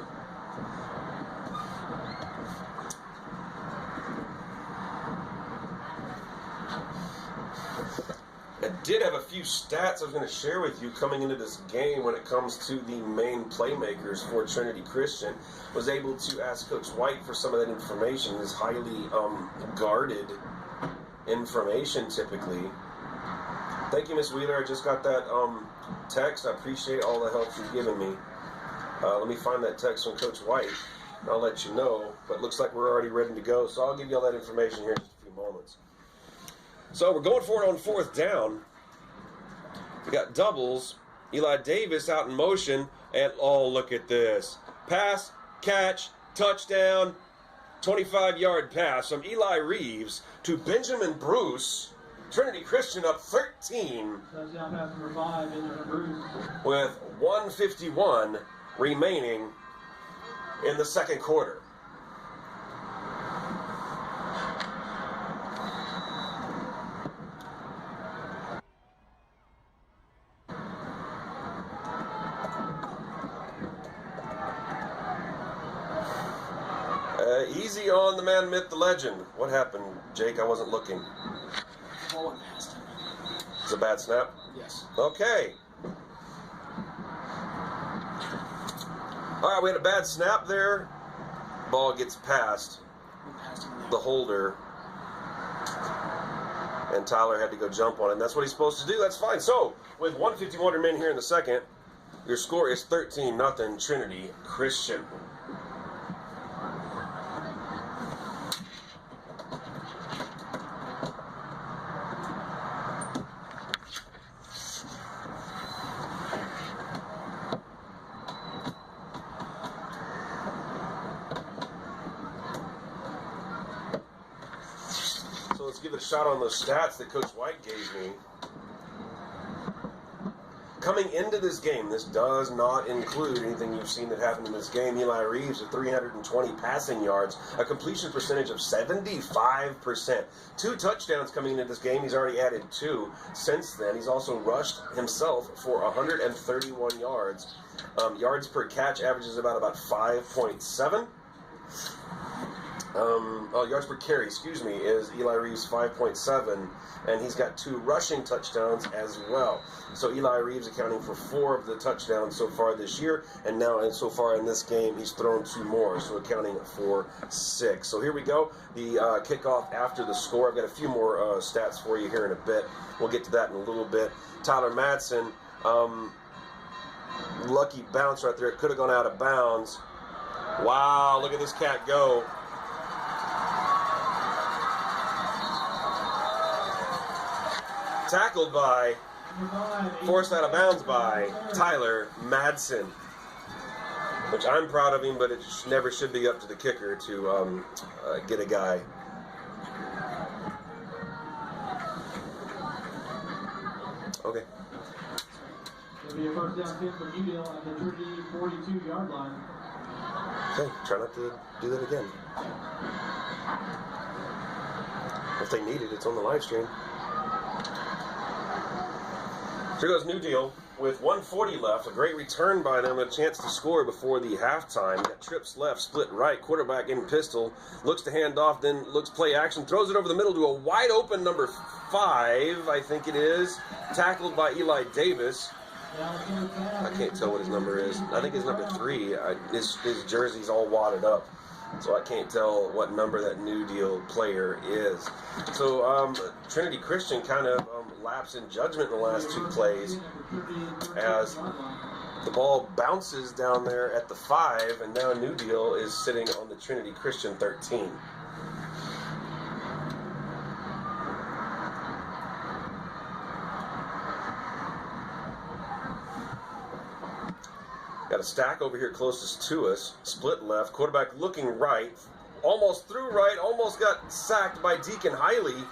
I did have a few stats I was going to share with you coming into this game when it comes to the main playmakers for Trinity Christian. Was able to ask Coach White for some of that information, his highly guarded information typically. Thank you, Miss Wheeler. I just got that text. I appreciate all the help you've given me. Let me find that text from Coach White, and I'll let you know. But looks like we're already ready to go, so I'll give you all that information here in just a few moments. So we're going for it on 4th down. We got doubles. Eli Davis out in motion, and oh, look at this. Pass, catch, touchdown, 25-yard pass from Eli Reeves to Benjamin Bruce. Trinity Christian up 13 Touchdown pass number 5, Benjamin Bruce. with 1:51 remaining in the second quarter. Easy on the man, myth, the legend. What happened, Jake? I wasn't looking. Ball went past him. It's a bad snap? Yes. Okay. All right, we had a bad snap there. Ball gets past Went past him there. the holder. And Tyler had to go jump on it. And that's what he's supposed to do. That's fine. So, with 1:51 remaining here in the second, your score is 13-0 Trinity Christian. So let's give it a shot on those stats that Coach White gave me. Coming into this game, this does not include anything you've seen that happened in this game. Eli Reeves with 320 passing yards, a completion percentage of 75%. 2 touchdowns coming into this game. He's already added 2 since then. He's also rushed himself for 131 yards. Yards per catch averages about 5.7. Yards per carry, is Eli Reeves 5.7, and he's got 2 rushing touchdowns as well. So Eli Reeves accounting for 4 of the touchdowns so far this year, and so far in this game he's thrown 2 more, so accounting for 6. So here we go, the kickoff after the score. I've got a few more stats for you here in a bit. We'll get to that in a little bit. Tyler Madsen, lucky bounce right there. It could have gone out of bounds. Wow, look at this cat go. Tackled by, forced out of bounds by Tyler Madsen, which I'm proud of him, but it never should be up to the kicker to get a guy. Okay. It'll be a first down kick for Newdale at the Trinity 42-yard line. Okay, try not to do that again. If they need it, it's on the live stream. Here goes New Deal with 1:40 left. A great return by them, a chance to score before the halftime. Got trips left, split right, quarterback in pistol. Looks to hand off, then looks play action. Throws it over the middle to a wide open number 5, I think it is. Tackled by Eli Davis. I can't tell what his number is. I think it's number 3. His jersey's all wadded up, so I can't tell what number that New Deal player is. So Trinity Christian kind of lapsed in judgment in the last 2 plays as the ball bounces down there at the 5, and now New Deal is sitting on the Trinity Christian 13. Got a stack over here closest to us. Split left. Quarterback looking right. Almost threw right. Almost got sacked by Deacon Hiley.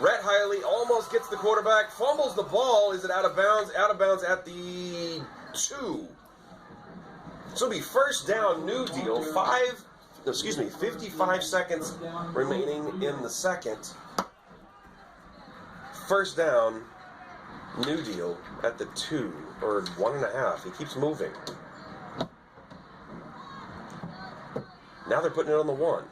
Rhett Hiley almost gets the quarterback. Fumbles the ball. Is it out of bounds? Out of bounds at the 2. So it'll be first down, New Deal. 55 seconds remaining in the second. First down, New Deal at the 2, or 1.5. He keeps moving. Now they're putting it on the 1.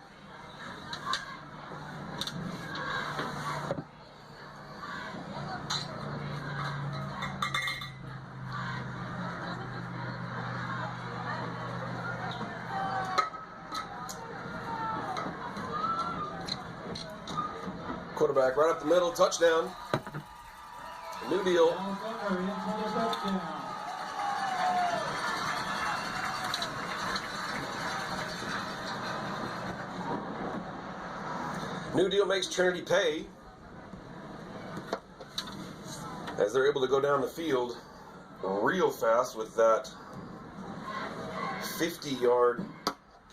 Quarterback right up the middle, touchdown. New Deal. New Deal makes Trinity pay as they're able to go down the field real fast with that 50-yard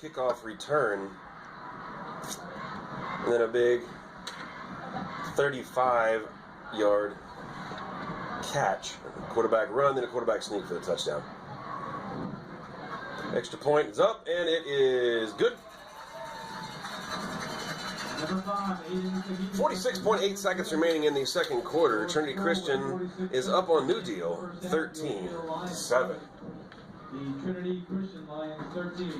kickoff return, and then a big 35-yard catch. Quarterback run, then a quarterback sneak for the touchdown. Extra point is up, and it is good. 46.8 seconds remaining in the second quarter. Trinity Christian is up on New Deal, 13-7. The Trinity Christian Lions 13.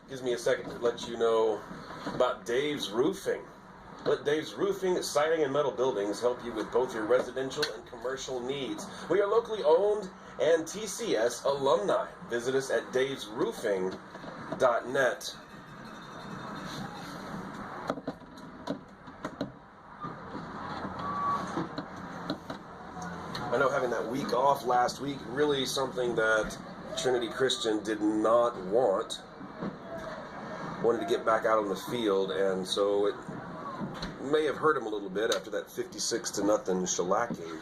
Gives me a second to let you know about Dave's Roofing. Let Dave's Roofing, Siding, and Metal Buildings help you with both your residential and commercial needs. We are locally owned and TCS alumni. Visit us at davesroofing.net. I know having that week off last week, really something that Trinity Christian did not want. Wanted to get back out on the field, and so it may have hurt him a little bit after that 56-0 shellacking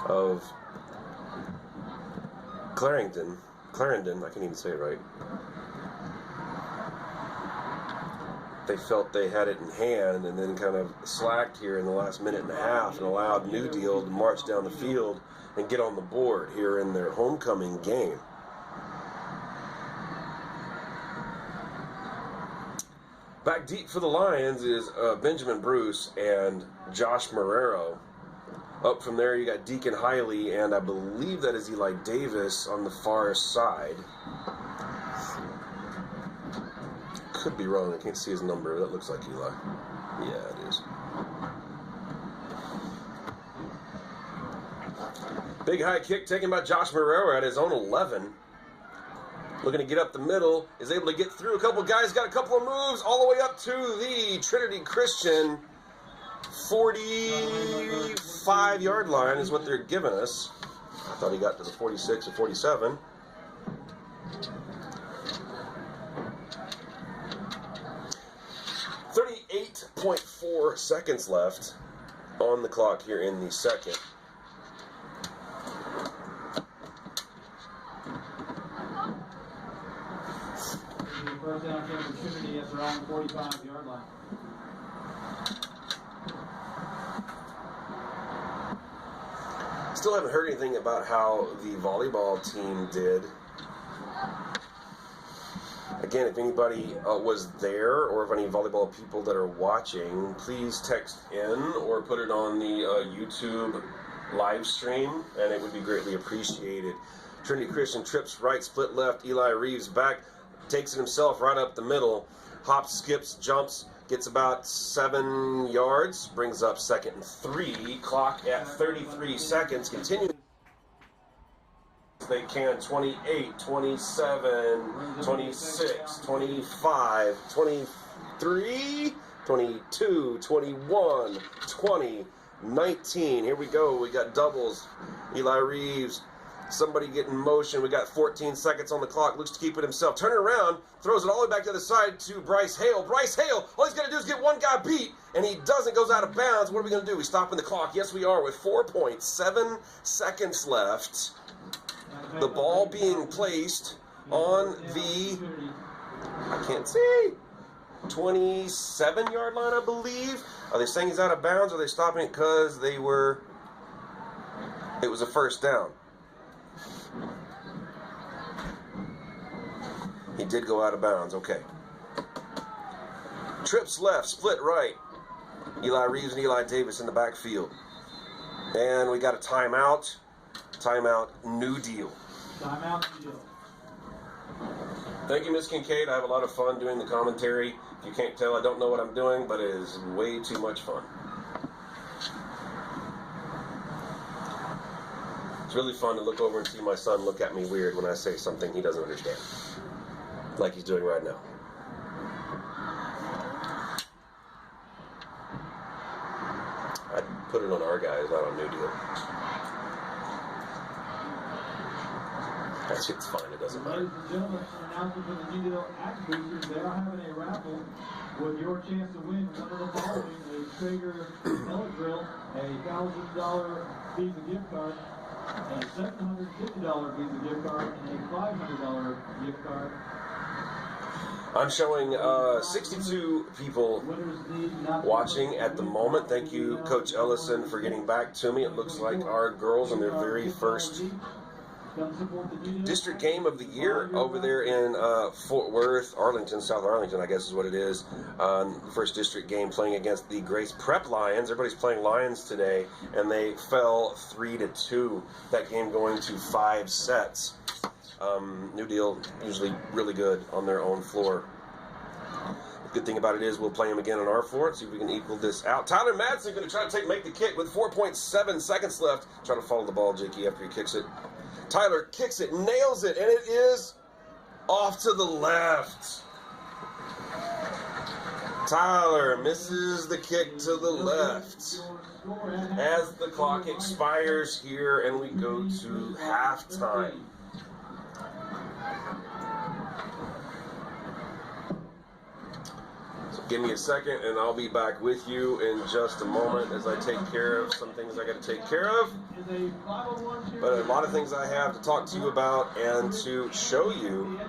of Clarendon, I can't even say it right. They felt they had it in hand and then kind of slacked here in the last minute and a half and allowed New Deal to march down the field and get on the board here in their homecoming game. Back deep for the Lions is Benjamin Bruce and Josh Marrero. Up from there, you got Deacon Hiley, and I believe that is Eli Davis on the far side. Could be wrong. I can't see his number. That looks like Eli. Yeah, it is. Big high kick taken by Josh Marrero at his own 11. Looking to get up the middle, is able to get through a couple guys, got a couple of moves all the way up to the Trinity Christian 45-yard line is what they're giving us. I thought he got to the 46 or 47. .4 seconds left on the clock here in the second. First down came for Trinity at their own 45-yard line. Still haven't heard anything about how the volleyball team did. Again, if anybody was there or if any volleyball people that are watching, please text in or put it on the YouTube live stream, and it would be greatly appreciated. Trinity Christian trips right, split left, Eli Reeves back, takes it himself right up the middle, hops, skips, jumps, gets about 7 yards, brings up 2nd and 3, clock at 33 seconds, continuing. They can 28, 27, 26, 25, 23, 22, 21, 20, 19. Here we go. We got doubles. Eli Reeves. Somebody get in motion. We got 14 seconds on the clock. Looks to keep it himself. Turn it around. Throws it all the way back to the side to Bryce Hale. Bryce Hale. All he's got to do is get one guy beat, and he doesn't. Goes out of bounds. What are we going to do? We stopping the clock. Yes, we are with 4.7 seconds left. The ball being placed on the, I can't see, 27-yard line, I believe. Are they saying he's out of bounds, or are they stopping it because it was a first down? He did go out of bounds, okay. Trips left, split right. Eli Reeves and Eli Davis in the backfield. And we got a timeout. Timeout, New Deal. Timeout, New Deal. Thank you, Miss Kincaid. I have a lot of fun doing the commentary. If you can't tell, I don't know what I'm doing, but it is way too much fun. It's really fun to look over and see my son look at me weird when I say something he doesn't understand. Like he's doing right now. put it on our guys, not on New Deal. Actually, it's fine. It doesn't matter. Ladies and gentlemen, an announcement for the New Deal Act Boosters. They are having a raffle with your chance to win one of the following: a Traeger pellet grill, a $1,000 Visa gift card, a $750 Visa gift card, and a $500 gift card. I'm showing 62 people watching at the moment. Thank you, Coach Ellison, for getting back to me. It looks like our girls in their very first district game of the year over there in Fort Worth, Arlington, South Arlington, I guess is what it is. First district game playing against the Grace Prep Lions. Everybody's playing Lions today, and they fell 3-2. That game going to 5 sets. New Deal usually really good on their own floor. The good thing about it is we'll play them again on our floor. See if we can equal this out. Tyler Madsen going to try to make the kick with 4.7 seconds left. Try to follow the ball, Jakey, after he kicks it. Tyler kicks it, nails it, and it is off to the left. Tyler misses the kick to the left as the clock expires here and we go to halftime. Give me a second and I'll be back with you in just a moment as I take care of some things I got to take care of. But a lot of things I have to talk to you about and to show you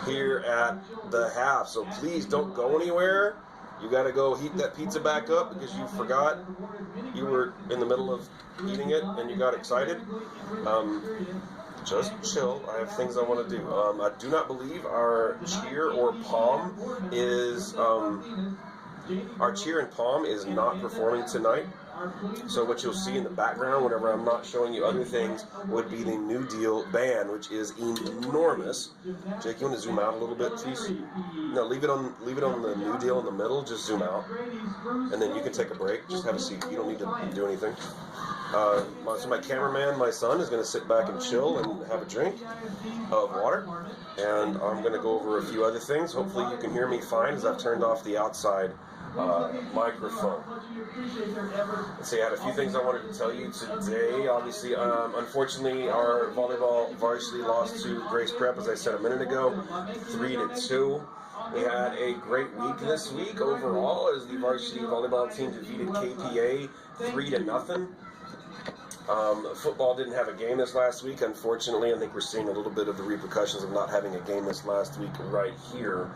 here at the half. So please don't go anywhere. You got to go heat that pizza back up because you forgot you were in the middle of eating it and you got excited. Just chill. I have things I want to do. I do not believe our cheer or pom is our cheer and pom is not performing tonight. So what you'll see in the background, whenever I'm not showing you other things, would be the New Deal band, which is enormous. Jake, you want to zoom out a little bit, please? No, leave it on the New Deal in the middle. Just zoom out, and then you can take a break. Just have a seat. You don't need to do anything. So my cameraman, my son, is going to sit back and chill and have a drink of water. And I'm going to go over a few other things. Hopefully you can hear me fine as I've turned off the outside microphone. Let's see, I had a few things I wanted to tell you today. Obviously, unfortunately, our volleyball varsity lost to Grace Prep, as I said a minute ago, 3-2. We had a great week this week overall as the varsity volleyball team defeated KPA 3-0. Football didn't have a game this last week, unfortunately. I think we're seeing a little bit of the repercussions of not having a game this last week right here.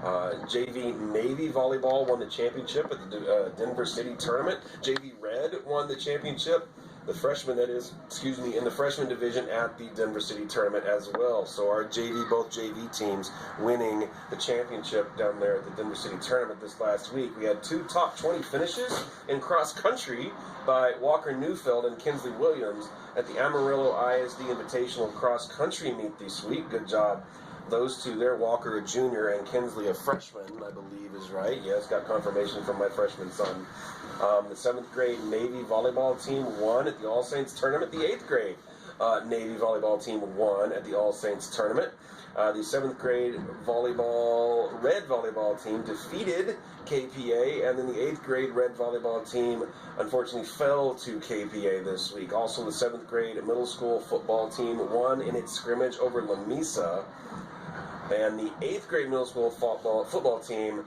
JV Navy volleyball won the championship at the Denver City tournament. JV Red won the championship. The freshman, that is, in the freshman division at the Denver City tournament as well. So our both JV teams winning the championship down there at the Denver City tournament this last week. We had 2 top 20 finishes in cross country by Walker Neufeld and Kinsley Williams at the Amarillo ISD Invitational cross country meet this week. Good job. Those two there, Walker a junior and Kinsley a freshman, I believe is right. Yes, got confirmation from my freshman son. The 7th grade Navy volleyball team won at the All Saints tournament. The 8th grade Navy volleyball team won at the All Saints tournament. The 7th grade red volleyball team defeated KPA, and then the 8th grade red volleyball team unfortunately fell to KPA this week. Also, the 7th grade middle school football team won in its scrimmage over Lamesa, and the 8th grade middle school football team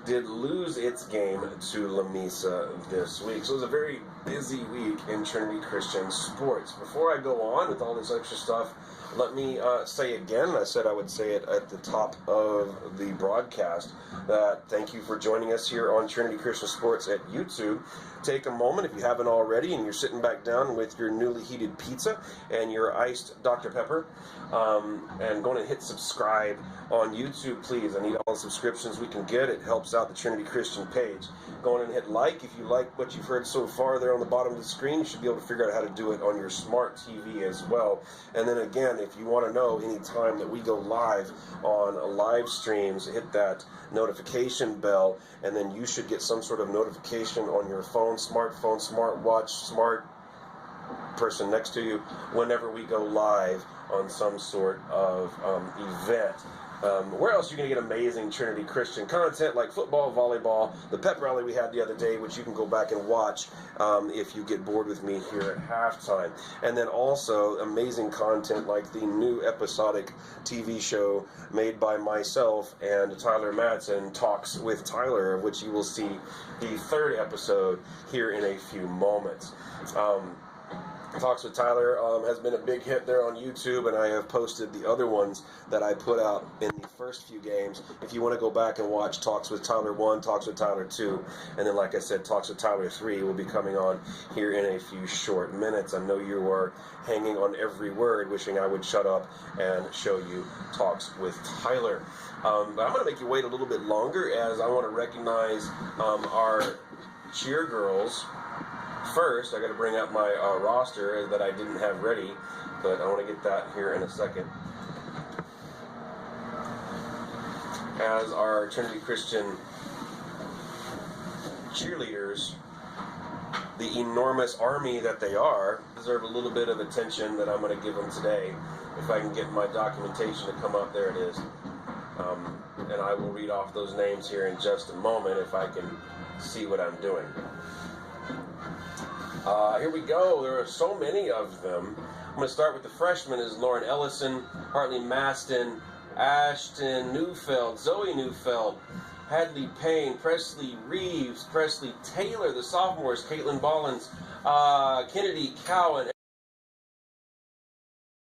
did lose its game to Lamesa this week. So it was a very busy week in Trinity Christian sports. Before I go on with all this extra stuff, let me say again, I said I would say it at the top of the broadcast, that thank you for joining us here on Trinity Christian Sports at YouTube. Take a moment, if you haven't already, and you're sitting back down with your newly heated pizza and your iced Dr. Pepper, and going to hit subscribe on YouTube, please. I need all the subscriptions we can get. It helps out the Trinity Christian page. Go on and hit like. If you like what you've heard so far there on the bottom of the screen, you should be able to figure out how to do it on your smart TV as well. And then again, if you want to know any time that we go live on live streams, hit that notification bell, and then you should get some sort of notification on your phone, smartphone, smartwatch, smart person next to you whenever we go live on some sort of event. Where else are you going to get amazing Trinity Christian content like football, volleyball, the pep rally we had the other day, which you can go back and watch if you get bored with me here at halftime. And then also amazing content like the new episodic TV show made by myself and Tyler Madsen, Talks with Tyler, of which you will see the third episode here in a few moments. Talks with Tyler has been a big hit there on YouTube, and I have posted the other ones that I put out in the first few games. If you want to go back and watch Talks with Tyler 1, Talks with Tyler 2, and then, like I said, Talks with Tyler 3 will be coming on here in a few short minutes. I know you are hanging on every word, wishing I would shut up and show you Talks with Tyler. But I'm going to make you wait a little bit longer, as I want to recognize our cheer girls. First, I got to bring up my roster that I didn't have ready, but I want to get that here in a second. As our Trinity Christian cheerleaders, the enormous army that they are, deserve a little bit of attention that I'm going to give them today. If I can get my documentation to come up, there it is. And I will read off those names here in just a moment if I can see what I'm doing. Here we go. There are so many of them. I'm going to start with the freshmen as Lauren Ellison, Hartley Maston, Ashton Neufeld, Zoe Neufeld, Hadley Payne, Presley Reeves, Presley Taylor, the sophomores, Caitlin Bollins, Kennedy Cowan,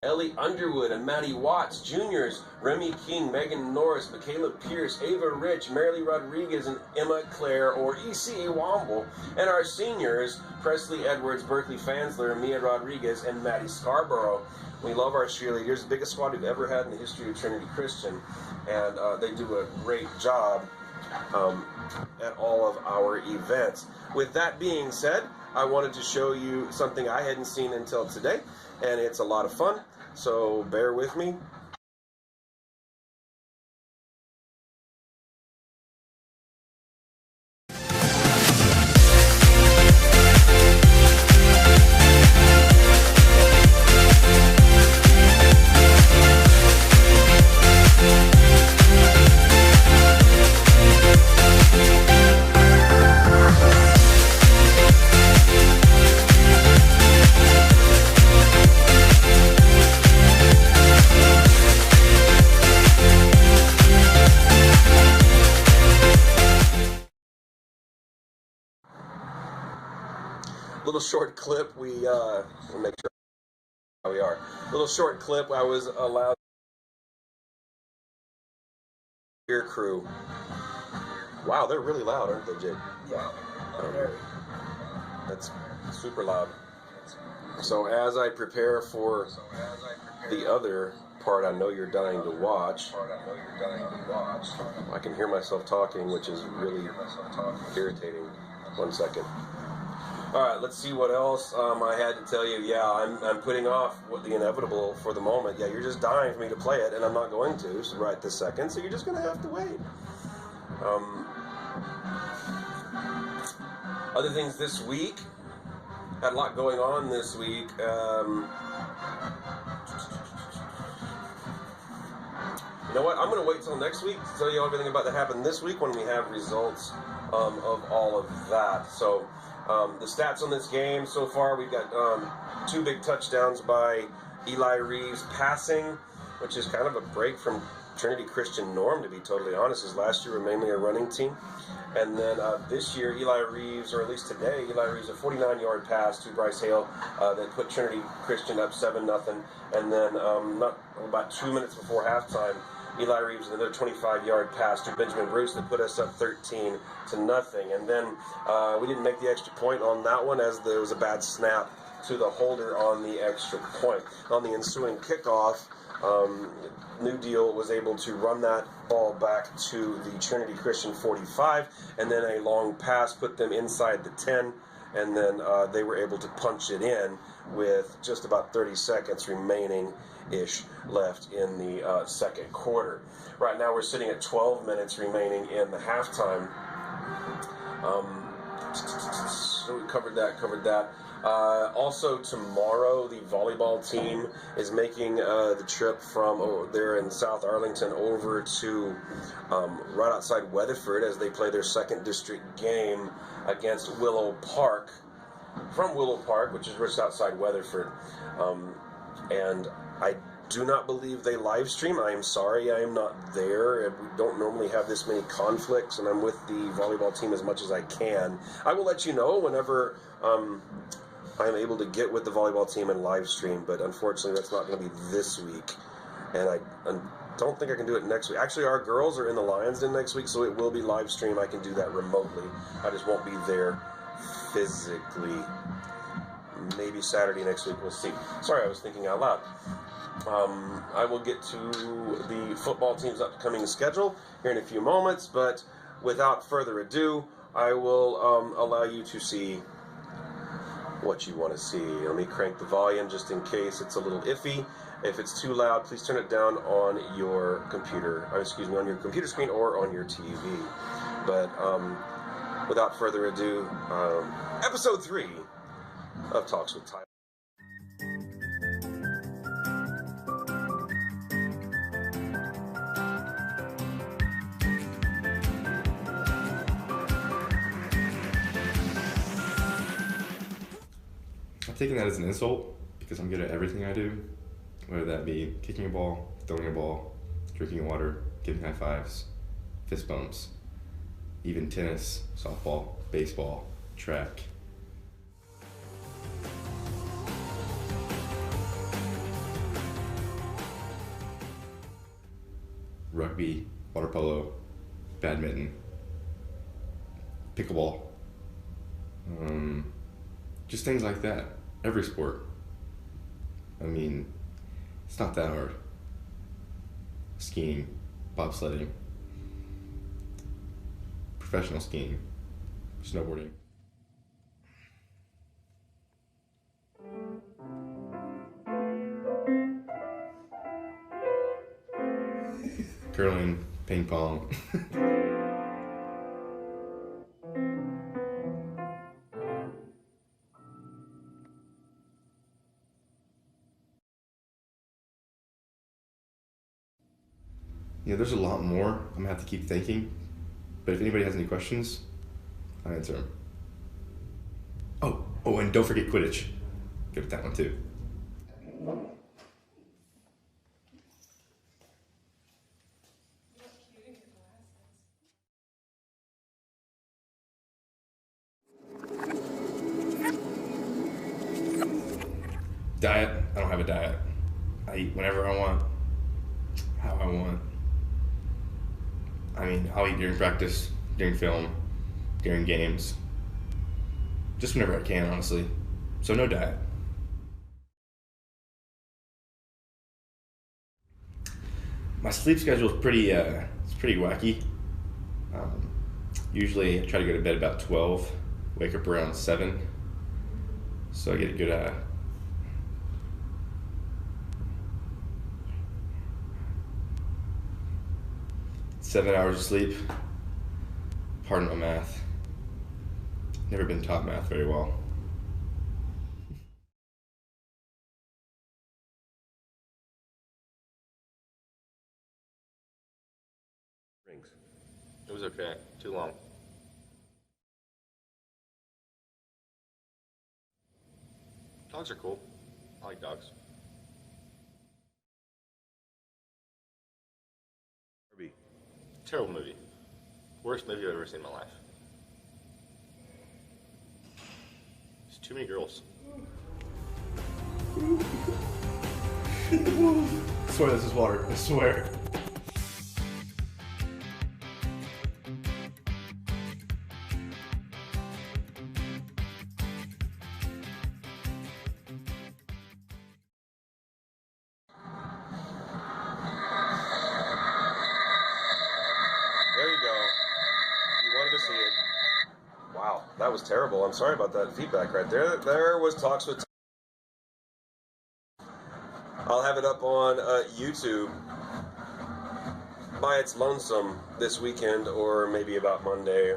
Ellie Underwood and Maddie Watts, juniors, Remy King, Megan Norris, Michaela Pierce, Ava Rich, Marilee Rodriguez, and Emma Claire, or E.C. Womble, and our seniors, Presley Edwards, Berkeley Fansler, Mia Rodriguez, and Maddie Scarborough. We love our cheerleaders, the biggest squad we've ever had in the history of Trinity Christian, and they do a great job at all of our events. With that being said, I wanted to show you something I hadn't seen until today, and it's a lot of fun, so bear with me. Little short clip, we'll make sure how we are. Little short clip, I was allowed cheer crew. Wow, they're really loud, aren't they, Jake? Yeah. That's super loud. So as I prepare for the other part I know you're dying to watch, I can hear myself talking, which is really irritating. 1 second. All right, let's see what else I had to tell you. Yeah, I'm putting off the inevitable for the moment. Yeah, you're just dying for me to play it, and I'm not going to right this second, so you're just going to have to wait. Other things this week. Had a lot going on this week. You know what? I'm going to wait till next week to tell you everything about that happened this week when we have results of all of that. So the stats on this game so far, we've got 2 big touchdowns by Eli Reeves passing, which is kind of a break from Trinity Christian norm, to be totally honest, as last year we were mainly a running team. And then this year, Eli Reeves, or at least today, Eli Reeves, a 49-yard pass to Bryce Hale that put Trinity Christian up 7-0. And then about 2 minutes before halftime, Eli Reeves another 25-yard pass to Benjamin Bruce that put us up 13-0. And then we didn't make the extra point on that one, as there was a bad snap to the holder on the extra point. On the ensuing kickoff, New Deal was able to run that ball back to the Trinity Christian 45, and then a long pass put them inside the 10, and then they were able to punch it in with just about 30 seconds remaining-ish left in the second quarter. Right now we're sitting at 12 minutes remaining in the halftime. So we covered that. Also tomorrow, the volleyball team is making the trip from there in South Arlington over to right outside Weatherford as they play their second district game against Willow Park, from Willow Park, which is just outside Weatherford. And I do not believe they live stream. I am sorry, I am not there. We don't normally have this many conflicts, and I'm with the volleyball team as much as I can. I will let you know whenever I am able to get with the volleyball team and live stream, but unfortunately that's not going to be this week, and I don't think I can do it next week. Actually, our girls are in the Lions Den next week, so it will be live stream. I can do that remotely. I just won't be there physically. Maybe Saturday next week, we'll see. Sorry, I was thinking out loud. I will get to the football team's upcoming schedule here in a few moments, but without further ado, I will allow you to see what you want to see. Let me crank the volume just in case it's a little iffy. If it's too loud, please turn it down on your computer, on your computer screen or on your TV. But without further ado, episode 3 of Talks with Tyler. I've taken that as an insult because I'm good at everything I do, whether that be kicking a ball, throwing a ball, drinking water, giving high fives, fist bumps, even tennis, softball, baseball, track. Rugby, water polo, badminton, pickleball, just things like that. Every sport. I mean, it's not that hard. Skiing, bobsledding, professional skiing, snowboarding. Curling, ping pong. There's a lot more I'm gonna have to keep thinking, but if anybody has any questions, I'll answer them. Oh, and don't forget Quidditch. Good at that one too. Diet, I don't have a diet. I eat whenever I want, how I want. I mean, I'll eat during practice, during film, during games. Just whenever I can, honestly. So no diet. My sleep schedule is pretty wacky. Usually I try to go to bed about 12, wake up around 7. So I get a good 7 hours of sleep. Pardon my math. Never been taught math very well. Rings. It was okay. Too long. Dogs are cool. I like dogs. Terrible movie. Worst movie I've ever seen in my life. There's too many girls. I swear this is water. I swear. There you go. You wanted to see it. Wow, that was terrible. I'm sorry about that feedback right there. There was Talks with. I'll have it up on YouTube by its lonesome this weekend, or maybe about Monday.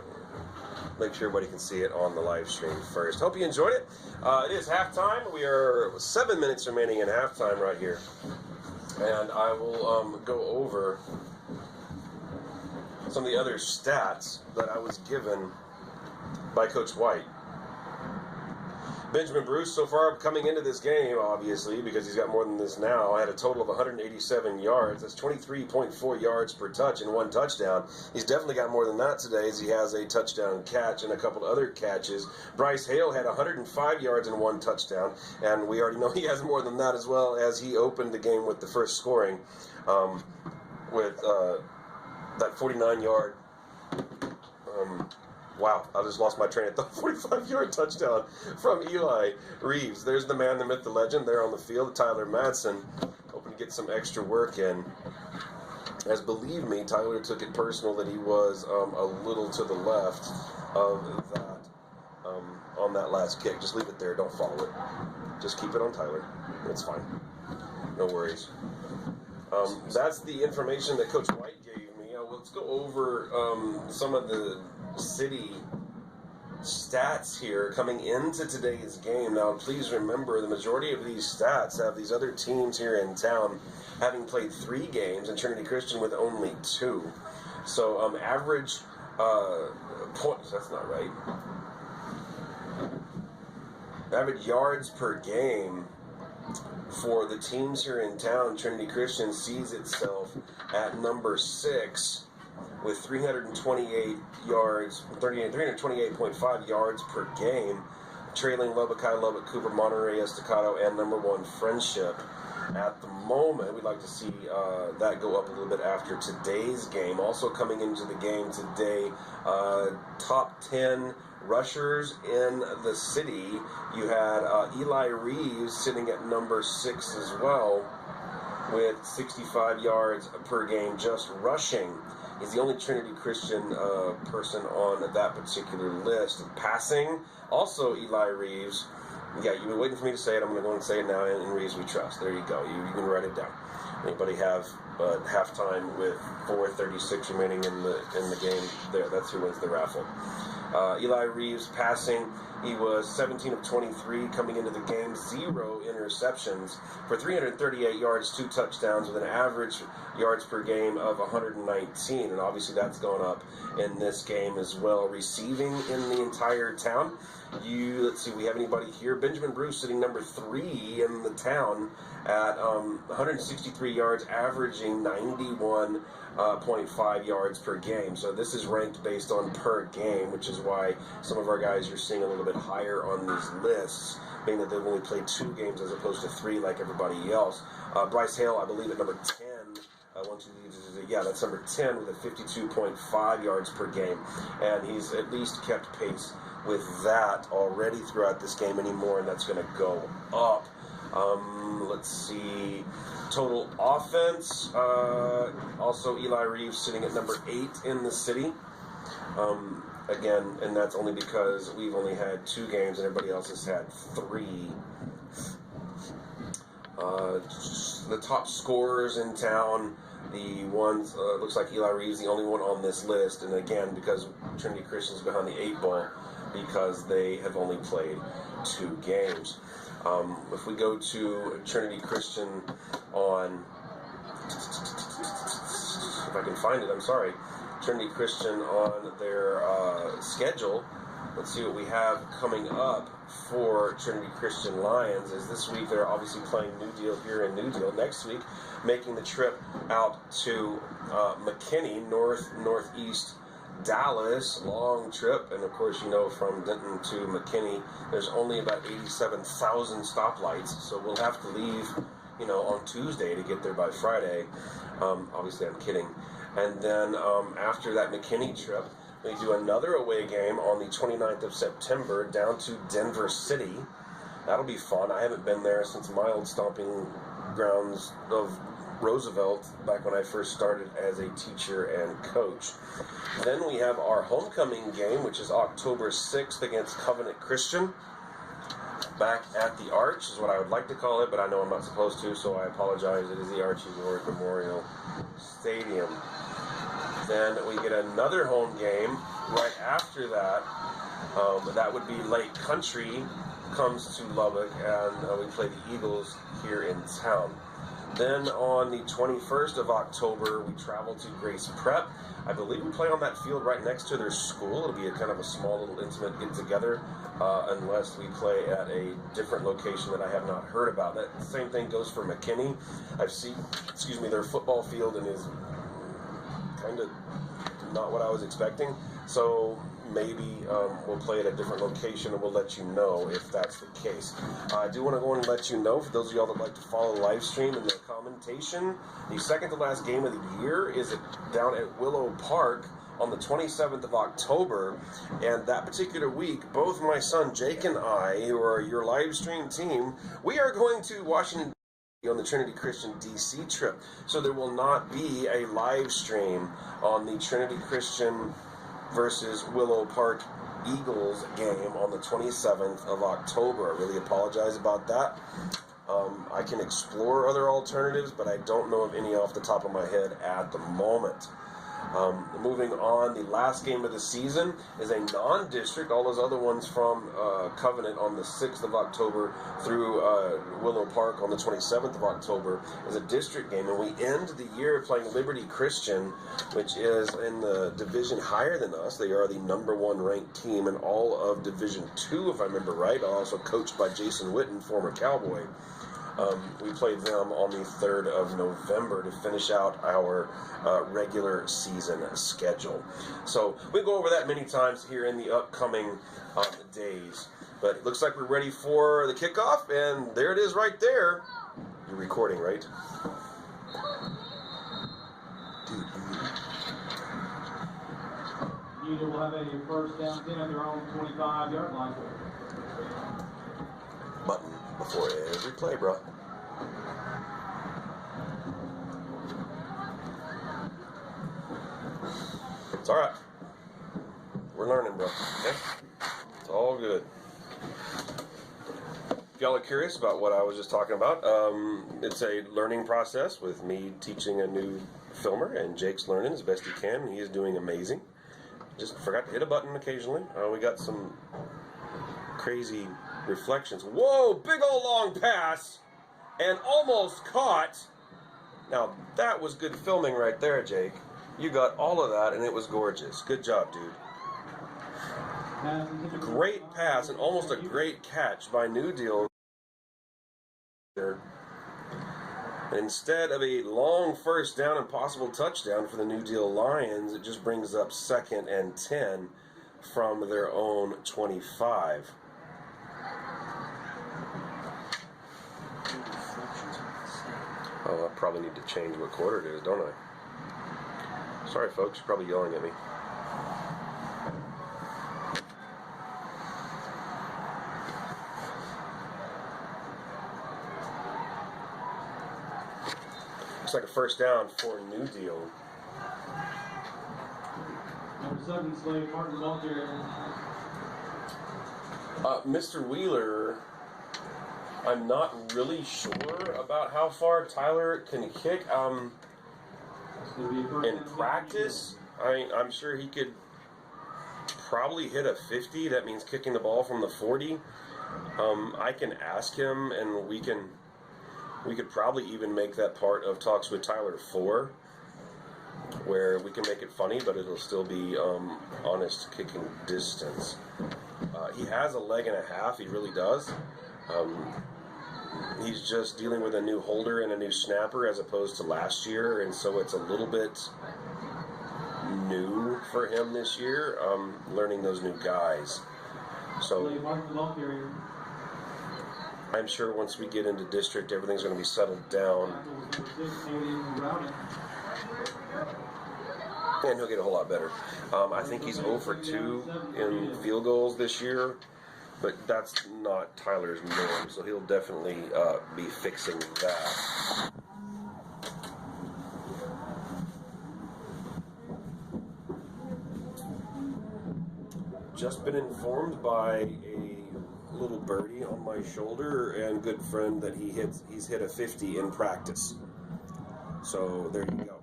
make sure everybody can see it on the live stream first. Hope you enjoyed it. It is halftime. We are 7 minutes remaining in halftime right here. And I will go over some of the other stats that I was given by Coach White. Benjamin Bruce, so far coming into this game, obviously, because he's got more than this now, had a total of 187 yards. That's 23.4 yards per touch and 1 touchdown. He's definitely got more than that today, as he has a touchdown catch and a couple of other catches. Bryce Hale had 105 yards and 1 touchdown, and we already know he has more than that, as well as he opened the game with the first scoring with that 49-yard. Wow, I just lost my train of thought. 45-yard touchdown from Eli Reeves. There's the man, the myth, the legend there on the field, Tyler Madsen, hoping to get some extra work in. As believe me, Tyler took it personal that he was a little to the left of that on that last kick. Just leave it there. Don't follow it. Just keep it on Tyler. It's fine. No worries. That's the information that Coach White gave me. Let's go over some of the city stats here coming into today's game. Now, please remember, the majority of these stats have these other teams here in town having played 3 games and Trinity Christian with only 2. So, average points, that's not right. Average yards per game for the teams here in town, Trinity Christian sees itself at number 6 with 328 yards, 328.5 yards per game, trailing Lubbock High, Lubbock, Cooper, Monterey, Estacado, and number 1 Friendship. At the moment, we'd like to see that go up a little bit after today's game. Also coming into the game today, top 10 rushers in the city. You had Eli Reeves sitting at number 6 as well with 65 yards per game just rushing. He's the only Trinity Christian person on that particular list. Passing, also Eli Reeves. Yeah, you've been waiting for me to say it. I'm going to go and say it now. In Reeves we trust. There you go. You can write it down. Anybody have halftime with 4:36 remaining in the game? There, that's who wins the raffle. Eli Reeves passing. He was 17 of 23 coming into the game, 0 interceptions for 338 yards, 2 touchdowns with an average yards per game of 119. And obviously that's gone up in this game as well. Receiving in the entire town. Let's see, we have anybody here. Benjamin Bruce sitting number 3 in the town at 163 yards, averaging 91.5 yards per game. So this is ranked based on per game, which is why some of our guys you're seeing a little bit higher on these lists, being that they've only played 2 games as opposed to 3 like everybody else. Bryce Hale, I believe, at number 10. Yeah, that's number 10 with a 52.5 yards per game. And he's at least kept pace with that already throughout this game anymore, and that's going to go up. Let's see. Total offense. Also, Eli Reeves sitting at number 8 in the city. Again, and that's only because we've only had 2 games and everybody else has had 3. The top scorers in town, the ones, looks like Eli Reeves, the only one on this list, and again, because Trinity Christian's behind the 8 ball, because they have only played 2 games. If we go to Trinity Christian on, if I can find it, I'm sorry, Trinity Christian on their schedule, let's see what we have coming up for Trinity Christian Lions. Is this week they're obviously playing New Deal here in New Deal. Next week, making the trip out to McKinney, northeast Dallas, long trip, and of course, you know, from Denton to McKinney, there's only about 87,000 stoplights, so we'll have to leave, you know, on Tuesday to get there by Friday. Obviously, I'm kidding. And then after that McKinney trip, we do another away game on the 29th of September down to Denver City. That'll be fun. I haven't been there since my old stomping grounds of Roosevelt back when I first started as a teacher and coach. Then we have our homecoming game, which is October 6th against Covenant Christian. Back at the Arch is what I would like to call it, but I know I'm not supposed to, so I apologize. It is the Archie Ward Memorial Stadium. Then we get another home game right after that. That would be Lake Country comes to Lubbock, and we play the Eagles here in town. Then on the 21st of October, we travel to Grace Prep. I believe we play on that field right next to their school. It'll be a kind of a small little intimate get-together, unless we play at a different location that I have not heard about. That same thing goes for McKinney. I've seen, their football field and is kind of not what I was expecting. So maybe we'll play at a different location, and we'll let you know if that's the case. I do want to go and let you know, for those of y'all that like to follow the live stream and the commentation, the second to last game of the year is down at Willow Park on the 27th of October, and that particular week, both my son Jake and I, who are your live stream team, we are going to Washington on the Trinity Christian DC trip. So there will not be a live stream on the Trinity Christian versus Willow Park Eagles game on the 27th of October. I really apologize about that. I can explore other alternatives, but I don't know of any off the top of my head at the moment. Moving on, the last game of the season is a non-district. All those other ones from Covenant on the 6th of October through Willow Park on the 27th of October is a district game, and we end the year playing Liberty Christian, which is in the division higher than us. They are the #1 ranked team in all of Division 2, if I remember right, also coached by Jason Witten, former Cowboy. We played them on the 3rd of November to finish out our regular season schedule. So we go over that many times here in the upcoming days. But it looks like we're ready for the kickoff, and there it is right there. You're recording, right? Neither will have a first down 10 on their own 25-yard line. Button before every play, bro. It's all right. We're learning, bro. Okay? It's all good. If y'all are curious about what I was just talking about, it's a learning process with me teaching a new filmer, and Jake's learning as best he can. He is doing amazing. Just forgot to hit a button occasionally. We got some crazy reflections. Whoa, big old long pass, and almost caught. Now, that was good filming right there, Jake. You got all of that, and it was gorgeous. Good job, dude. Great pass, and almost a great catch by New Deal. Instead of a long first down and possible touchdown for the New Deal Lions, it just brings up 2nd and 10 from their own 25. Oh, I probably need to change what quarter it is, don't I? Sorry, folks, you're probably yelling at me. Looks like a first down for New Deal. Number 7, Slade Martin Walter. Mr. Wheeler, I'm not really sure about how far Tyler can kick. In practice, I'm sure he could probably hit a 50. That means kicking the ball from the 40. I can ask him, and we could probably even make that part of Talks with Tyler 4, where we can make it funny, but it'll still be honest kicking distance. He has a leg and a half. He really does. He's just dealing with a new holder and a new snapper as opposed to last year, and so it's a little bit new for him this year, learning those new guys. So I'm sure once we get into district, everything's going to be settled down, and he'll get a whole lot better. I think he's 0 for 2 in field goals this year, but that's not Tyler's norm, so he'll definitely be fixing that. Just been informed by a little birdie on my shoulder and good friend that he's hit a 50 in practice. So there you go.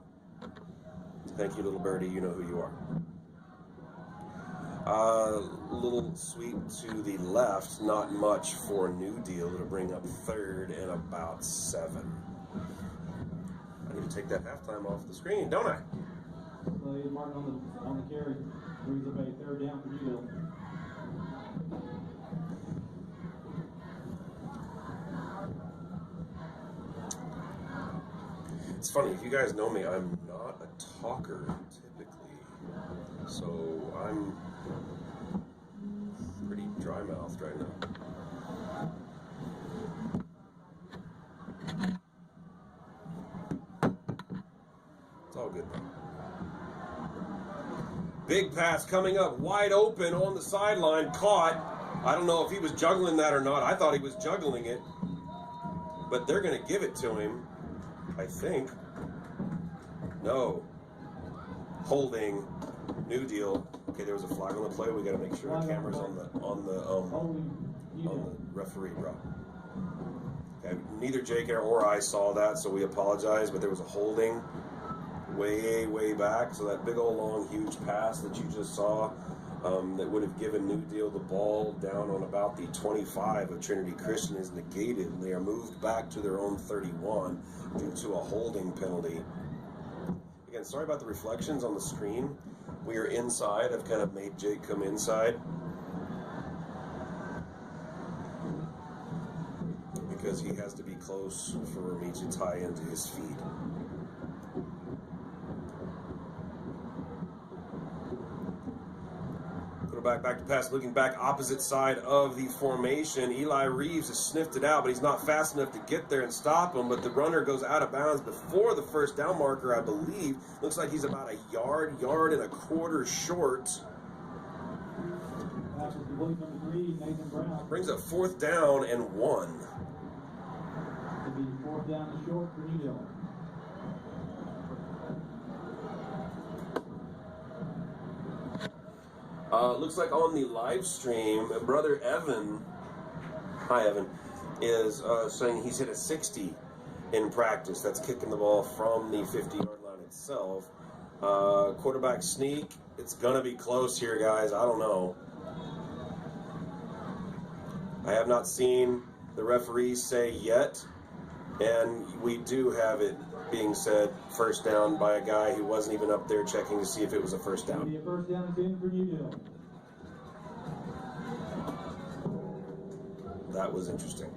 Thank you, little birdie. You know who you are. Little sweep to the left. Not much for New Deal. It'll bring up third and about 7. I need to take that halftime off the screen, don't I? Play Martin on the carry. Brings up a third down for New Deal. It's funny, if you guys know me, I'm not a talker typically, so I'm pretty dry-mouthed right now. It's all good though. Big pass coming up, wide open on the sideline, caught. I don't know if he was juggling that or not. I thought he was juggling it, but they're going to give it to him. I think. No. Holding. New Deal. Okay, there was a flag on the play. We got to make sure the camera's on the referee, bro. Okay, neither Jake or I saw that, so we apologize. But there was a holding way back. So that big old long huge pass that you just saw, that would have given New Deal the ball down on about the 25 of Trinity Christian is negated, and they are moved back to their own 31 due to a holding penalty. Again, sorry about the reflections on the screen. We are inside. I've kind of made Jake come inside because he has to be close for me to tie into his feed. Back to pass, looking back opposite side of the formation. Eli Reeves has sniffed it out, but he's not fast enough to get there and stop him. But the runner goes out of bounds before the first down marker, I believe. Looks like he's about a yard and a quarter short. Brings up 4th down and 1. It'll be 4th down and short for New Deal. Looks like on the live stream, brother Evan, hi Evan, is saying he's hit a 60 in practice. That's kicking the ball from the 50-yard line itself. Quarterback sneak. It's going to be close here, guys. I don't know. I have not seen the referees say yet, and we do have it being said first down by a guy who wasn't even up there checking to see if it was a first down. It'll be a first down and 10 for New Deal. That was interesting.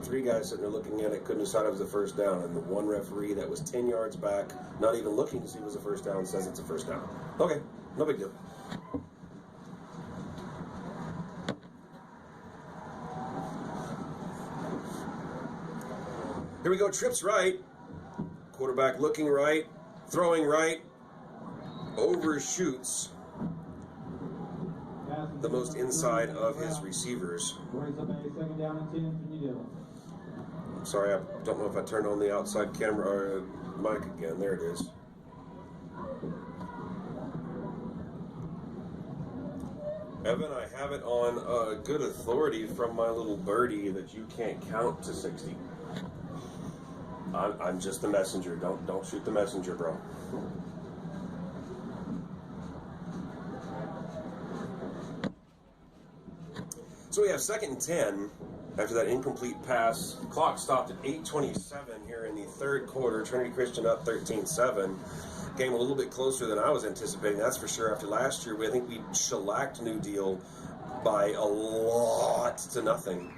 3 guys sitting there looking at it, couldn't decide it was a first down, and the one referee that was 10 yards back, not even looking to see it was a first down, says it's a first down. Okay, no big deal. Here we go, trips right. Quarterback looking right, throwing right, overshoots the most inside of his receivers. Brings up a 2nd down and 10 for New Deal. I'm sorry, I don't know if I turned on the outside camera or mic again. There it is. Evan, I have it on good authority from my little birdie that you can't count to 60. I'm just the messenger. Don't shoot the messenger, bro. So we have 2nd and 10 after that incomplete pass. Clock stopped at 8:27 here in the 3rd quarter. Trinity Christian up 13-7. Game a little bit closer than I was anticipating, that's for sure. After last year, I think we shellacked New Deal by a lot to nothing.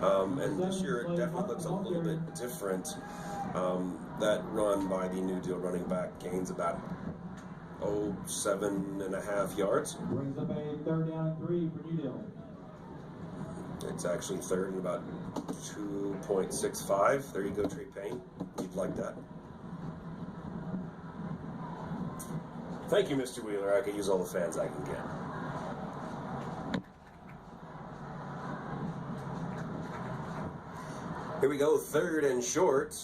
And this year it definitely looks a little bit different. That run by the New Deal running back gains about 7.5 yards. Brings up a 3rd down and 3 for New Deal. It's actually 3rd and about 2.65. There you go, Trey Payne. You'd like that. Thank you, Mr. Wheeler. I can use all the fans I can get. Here we go, 3rd and short.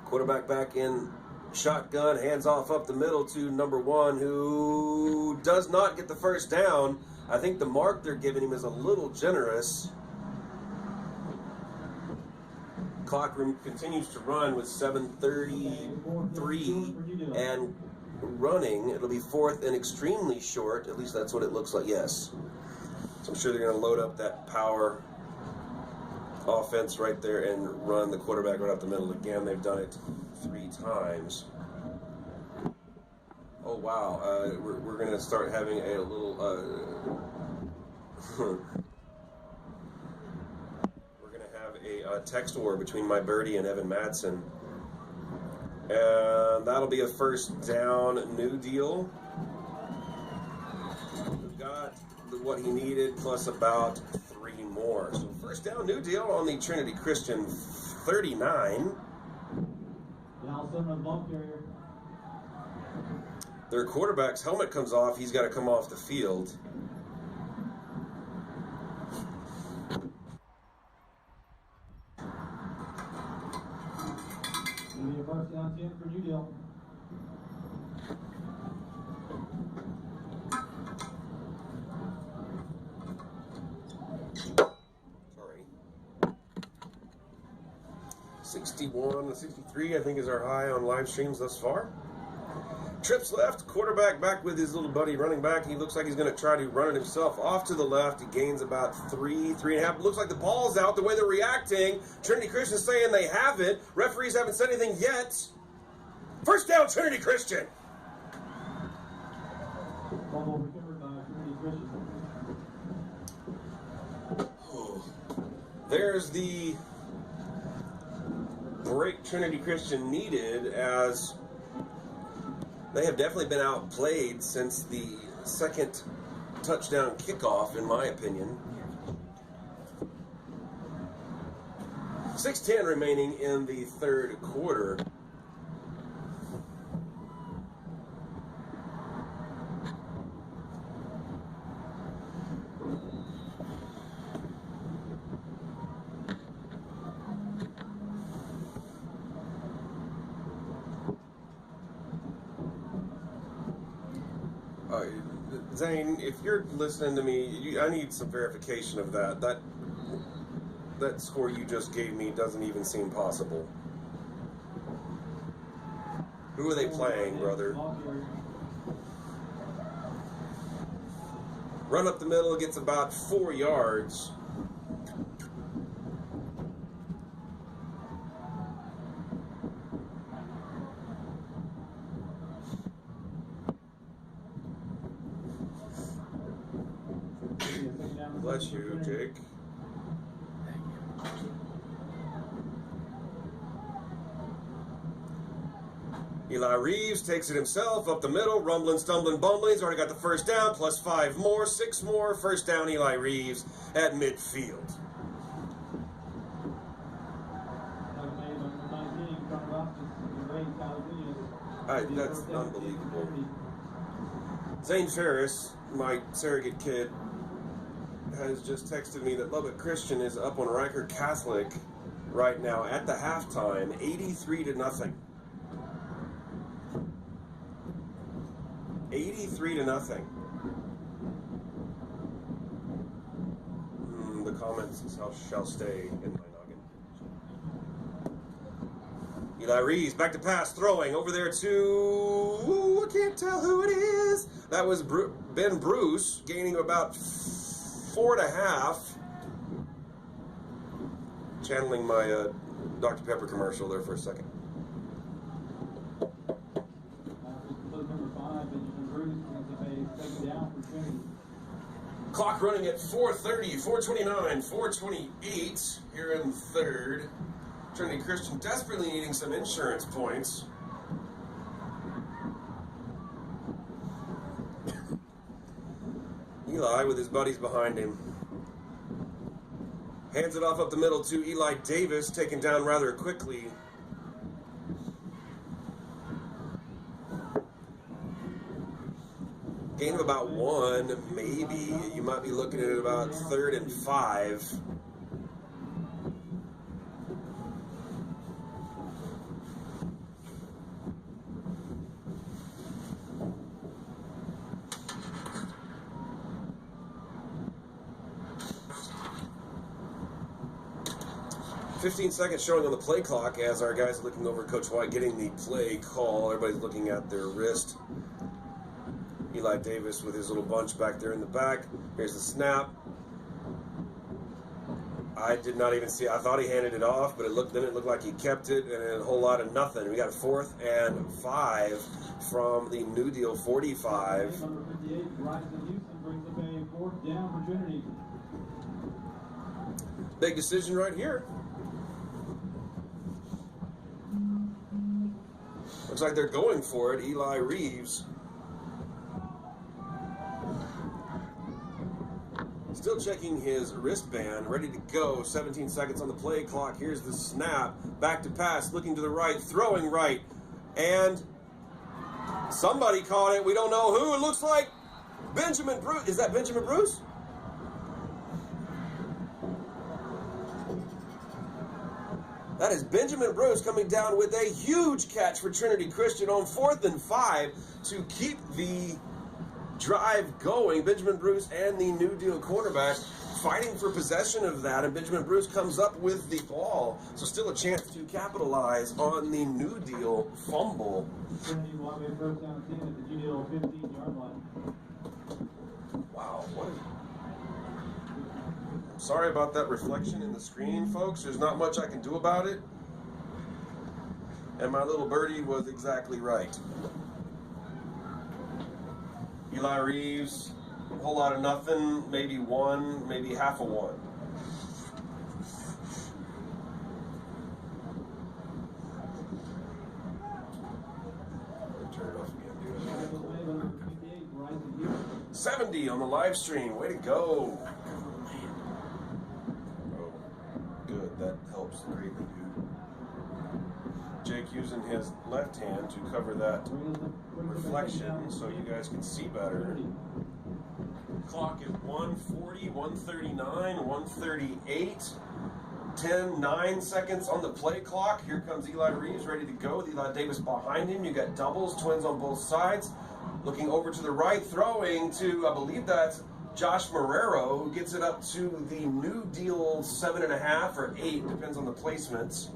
Quarterback back in shotgun, hands off up the middle to number 1, who does not get the first down. I think the mark they're giving him is a little generous. Clock continues to run with 7:33, and running. It'll be 4th and extremely short. At least that's what it looks like. Yes. So I'm sure they're going to load up that power offense right there and run the quarterback right up the middle again. They've done it 3 times. Oh wow, we're going to start having a little we're going to have a text war between my birdie and Evan Madsen, and that'll be a first down, new deal. We've got what he needed plus about 3 more. So first down, new deal on the Trinity Christian 39. Allison with the ball carrier. Their quarterback's helmet comes off. He's got to come off the field. It'll be a first down 10 for New Deal. Sorry. 61, 63, I think, is our high on live streams thus far. Trips left, quarterback back with his little buddy running back. He looks like he's going to try to run it himself off to the left. He gains about 3.5. Looks like the ball's out the way they're reacting. Trinity Christian saying they have it. Referees haven't said anything yet. First down, Trinity Christian. Fumble recovered by Trinity Christian. There's the break Trinity Christian needed, as they have definitely been outplayed since the second touchdown kickoff, in my opinion. 6:10 remaining in the third quarter. Zane, if you're listening to me, I need some verification of that. That score you just gave me doesn't even seem possible. Who are they playing, brother? Run up the middle, gets about 4 yards. Bless you, Jake. Eli Reeves takes it himself up the middle, rumbling, stumbling, bumbling. He's already got the first down, plus 5 more, 6 more. First down, Eli Reeves at midfield. That's unbelievable. Zane Ferris, my surrogate kid, has just texted me that Lubbock Christian is up on Riker Catholic right now at the halftime, 83-0. 83-0. The comments shall stay in my noggin. Eli Reeves back to pass, throwing over there to, I can't tell who it is. That was Ben Bruce, gaining about 4.5. Channeling my Dr. Pepper commercial there for a second. Clock running at 4:30, 4:29, 4:28 here in third. Trinity Christian desperately needing some insurance points. Eli with his buddies behind him. Hands it off up the middle to Eli Davis, taken down rather quickly. Gain of about 1, maybe. You might be looking at about 3rd and 5. 15 seconds showing on the play clock as our guys are looking over Coach White getting the play call. Everybody's looking at their wrist. Eli Davis with his little bunch back there in the back. Here's the snap. I did not even see. I thought he handed it off, but it looked like he kept it, and a whole lot of nothing. We got a 4th and 5 from the New Deal 45. Number 58, Bryson Houston brings up a 4th down for Trinity. Big decision right here. Looks like they're going for it. Eli Reeves. Still checking his wristband, ready to go. 17 seconds on the play clock. Here's the snap. Back to pass, looking to the right, throwing right. And somebody caught it. We don't know who. It looks like Benjamin Bruce. Is that Benjamin Bruce? That is Benjamin Bruce coming down with a huge catch for Trinity Christian on 4th and 5 to keep the drive going. Benjamin Bruce and the New Deal cornerback fighting for possession of that, and Benjamin Bruce comes up with the ball. So still a chance to capitalize on the New Deal fumble. Trinity will have a 1st down 10 at the New Deal 15-yard line. Wow, what is... Sorry about that reflection in the screen, folks. There's not much I can do about it. And my little birdie was exactly right. Eli Reeves, a whole lot of nothing, maybe 1, maybe half a 1. Turn it off again, dude. 70 on the live stream. Way to go. Oh, good. That helps greatly, dude. Jake using his left hand to cover that reflection so you guys can see better. Clock at 140, 139, 138. 9 seconds on the play clock. Here comes Eli Reeves ready to go with Eli Davis behind him. You got doubles, twins on both sides. Looking over to the right, throwing to, I believe that's Josh Marrero, who gets it up to the New Deal 7.5 or 8, depends on the placements.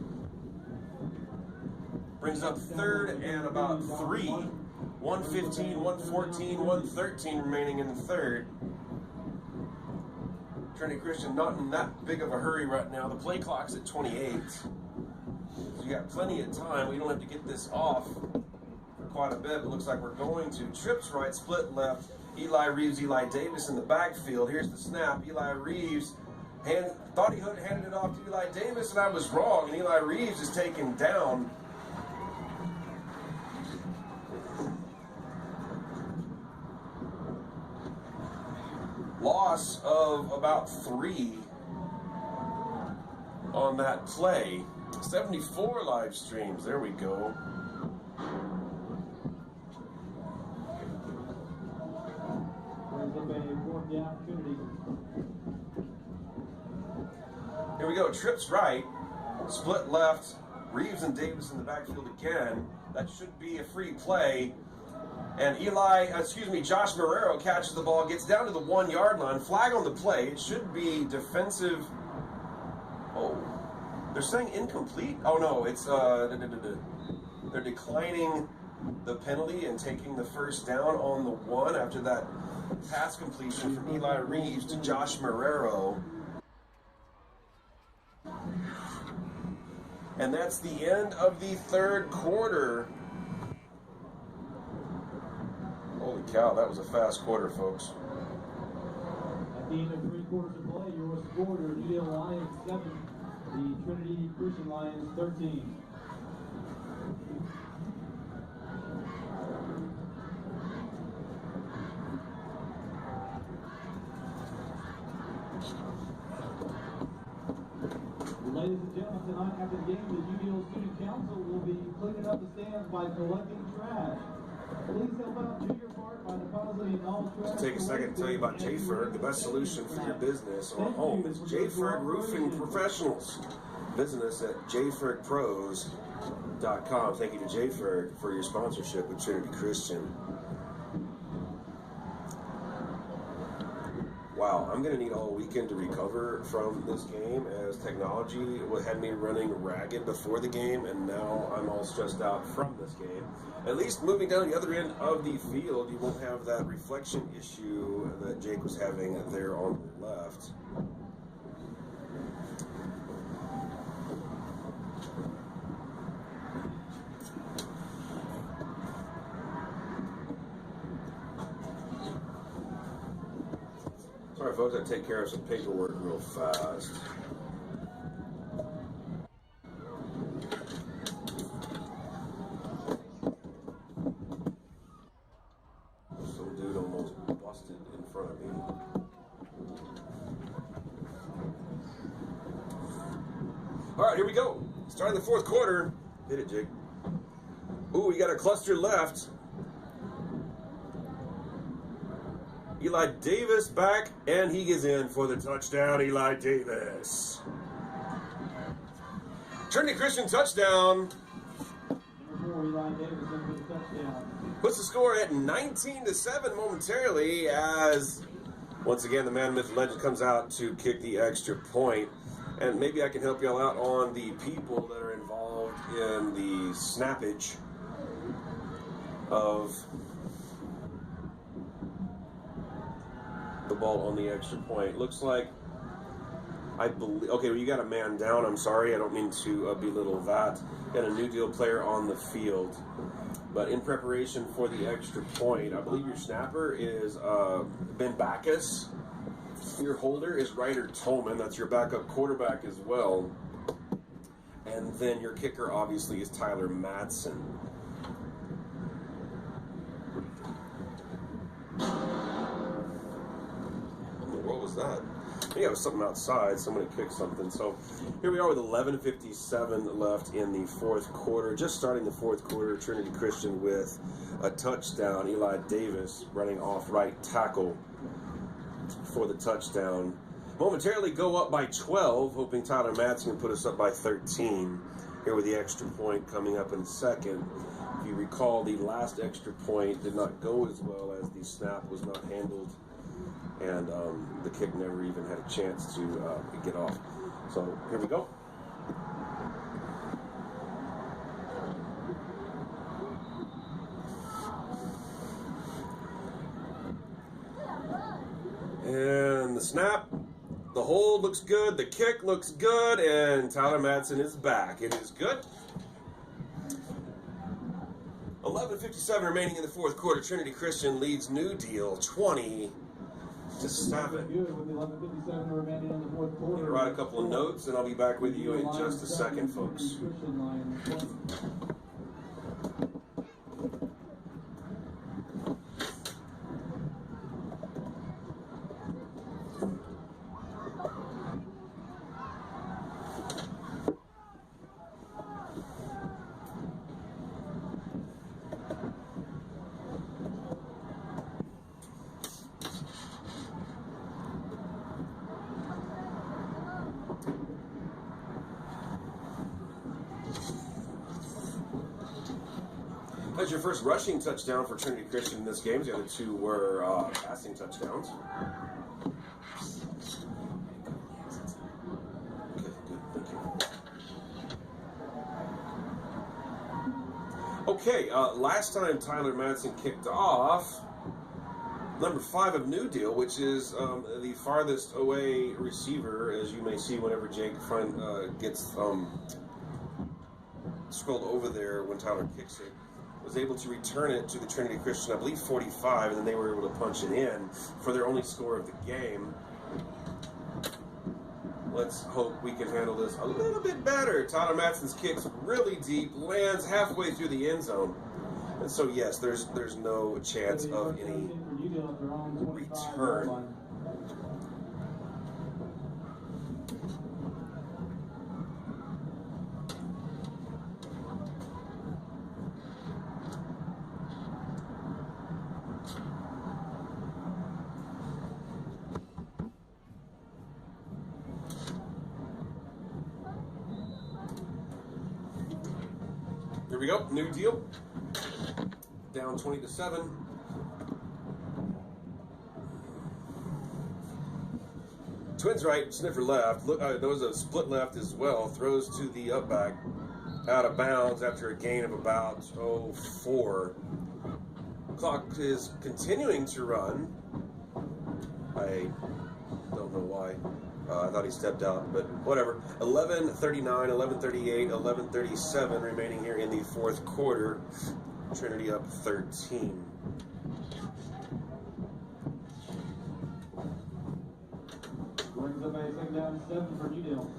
Brings up 3rd and about 3. 115, 114, 113 remaining in the 3rd. Trinity Christian not in that big of a hurry right now. The play clock's at 28. So you got plenty of time. We don't have to get this off for quite a bit, but looks like we're going to. Trips right, split left. Eli Reeves, Eli Davis in the backfield. Here's the snap. Eli Reeves thought he handed it off to Eli Davis, and I was wrong. And Eli Reeves is taken down. Loss of about 3 on that play. 74 live streams. There we go. Here we go. Trips right. Split left. Reeves and Davis in the backfield again. That should be a free play. And Josh Marrero catches the ball, gets down to the 1-yard line. Flag on the play. It should be defensive. Oh, they're saying incomplete? Oh, no, it's they're declining the penalty and taking the 1st down on the 1 after that pass completion from Eli Reeves to Josh Marrero. And that's the end of the 3rd quarter. Holy cow, that was a fast quarter, folks. At the end of 3 quarters of play, your score, your New Deal Lions 7, the Trinity Christian Lions 13. Ladies and gentlemen, tonight after the game, the New Deal Student Council will be cleaning up the stands by collecting trash. Please help out, do your part by depositing all trash. Take a second to tell you about J-Ferg, the best solution for your business or home. It's J-Ferg Roofing Professionals. Visit us at jfergpros.com. Thank you to J-Ferg for your sponsorship with Trinity Christian. Wow. wow, I'm going to need all weekend to recover from this game, as technology had me running ragged before the game, and now I'm all stressed out from this game. At least moving down the other end of the field, you won't have that reflection issue that Jake was having there on the left. Sorry, folks, I take care of some paperwork real fast. Some dude almost busted in front of me. All right, here we go. Starting the fourth quarter. Hit it, Jake. Ooh, we got a cluster left. Eli Davis back, and he is in for the touchdown. Eli Davis. Trinity Christian touchdown. Number 4, Eli Davis in for the touchdown. Puts the score at 19-7 momentarily, as once again the man, myth, legend comes out to kick the extra point. And maybe I can help y'all out on the people that are involved in the snappage of the ball on the extra point. Looks like, I believe, okay, well, you got a man down. I'm sorry, I don't mean to belittle that. Got a New Deal player on the field. But in preparation for the extra point, I believe your snapper is Ben Backus. Your holder is Ryder Tolman. That's your backup quarterback as well. And then your kicker, obviously, is Tyler Madsen. What was that? I think it was something outside. Somebody kicked something. So here we are with 11:57 left in the fourth quarter. Just starting the fourth quarter, Trinity Christian with a touchdown. Eli Davis running off right tackle for the touchdown. Momentarily go up by 12, hoping Tyler Madsen can put us up by 13. Here with the extra point coming up in second. If you recall, the last extra point did not go as well, as the snap was not handled, and the kick never even had a chance to get off. So here we go. And the snap, the hold looks good, the kick looks good, and Tyler Madsen is back. It is good. 11:57 remaining in the fourth quarter. Trinity Christian leads New Deal 20-7. Good with 11:57 remaining in the fourth quarter. Write a couple of notes, and I'll be back with you in just a second, folks. That's your first rushing touchdown for Trinity Christian in this game. The other two were passing touchdowns. Okay, good, thank you. Okay, last time Tyler Madsen kicked off, number 5 of New Deal, which is the farthest away receiver, as you may see whenever Jake gets scrolled over there when Tyler kicks it, was able to return it to the Trinity Christian, I believe 45, and then they were able to punch it in for their only score of the game. Let's hope we can handle this a little bit better. Tyler Madsen's kicks really deep, lands halfway through the end zone. And so, yes, there's no chance of any return. Here we go, New Deal. Down 20-7. Twins right, sniffer left. Look, there was a split left as well. Throws to the up back, out of bounds after a gain of about 4. Clock is continuing to run. I don't know why. I thought he stepped out, but whatever. 11:39, 11:38, 11:37 remaining here in the fourth quarter. Trinity up 13. Brings up a second down 7 for Newdale.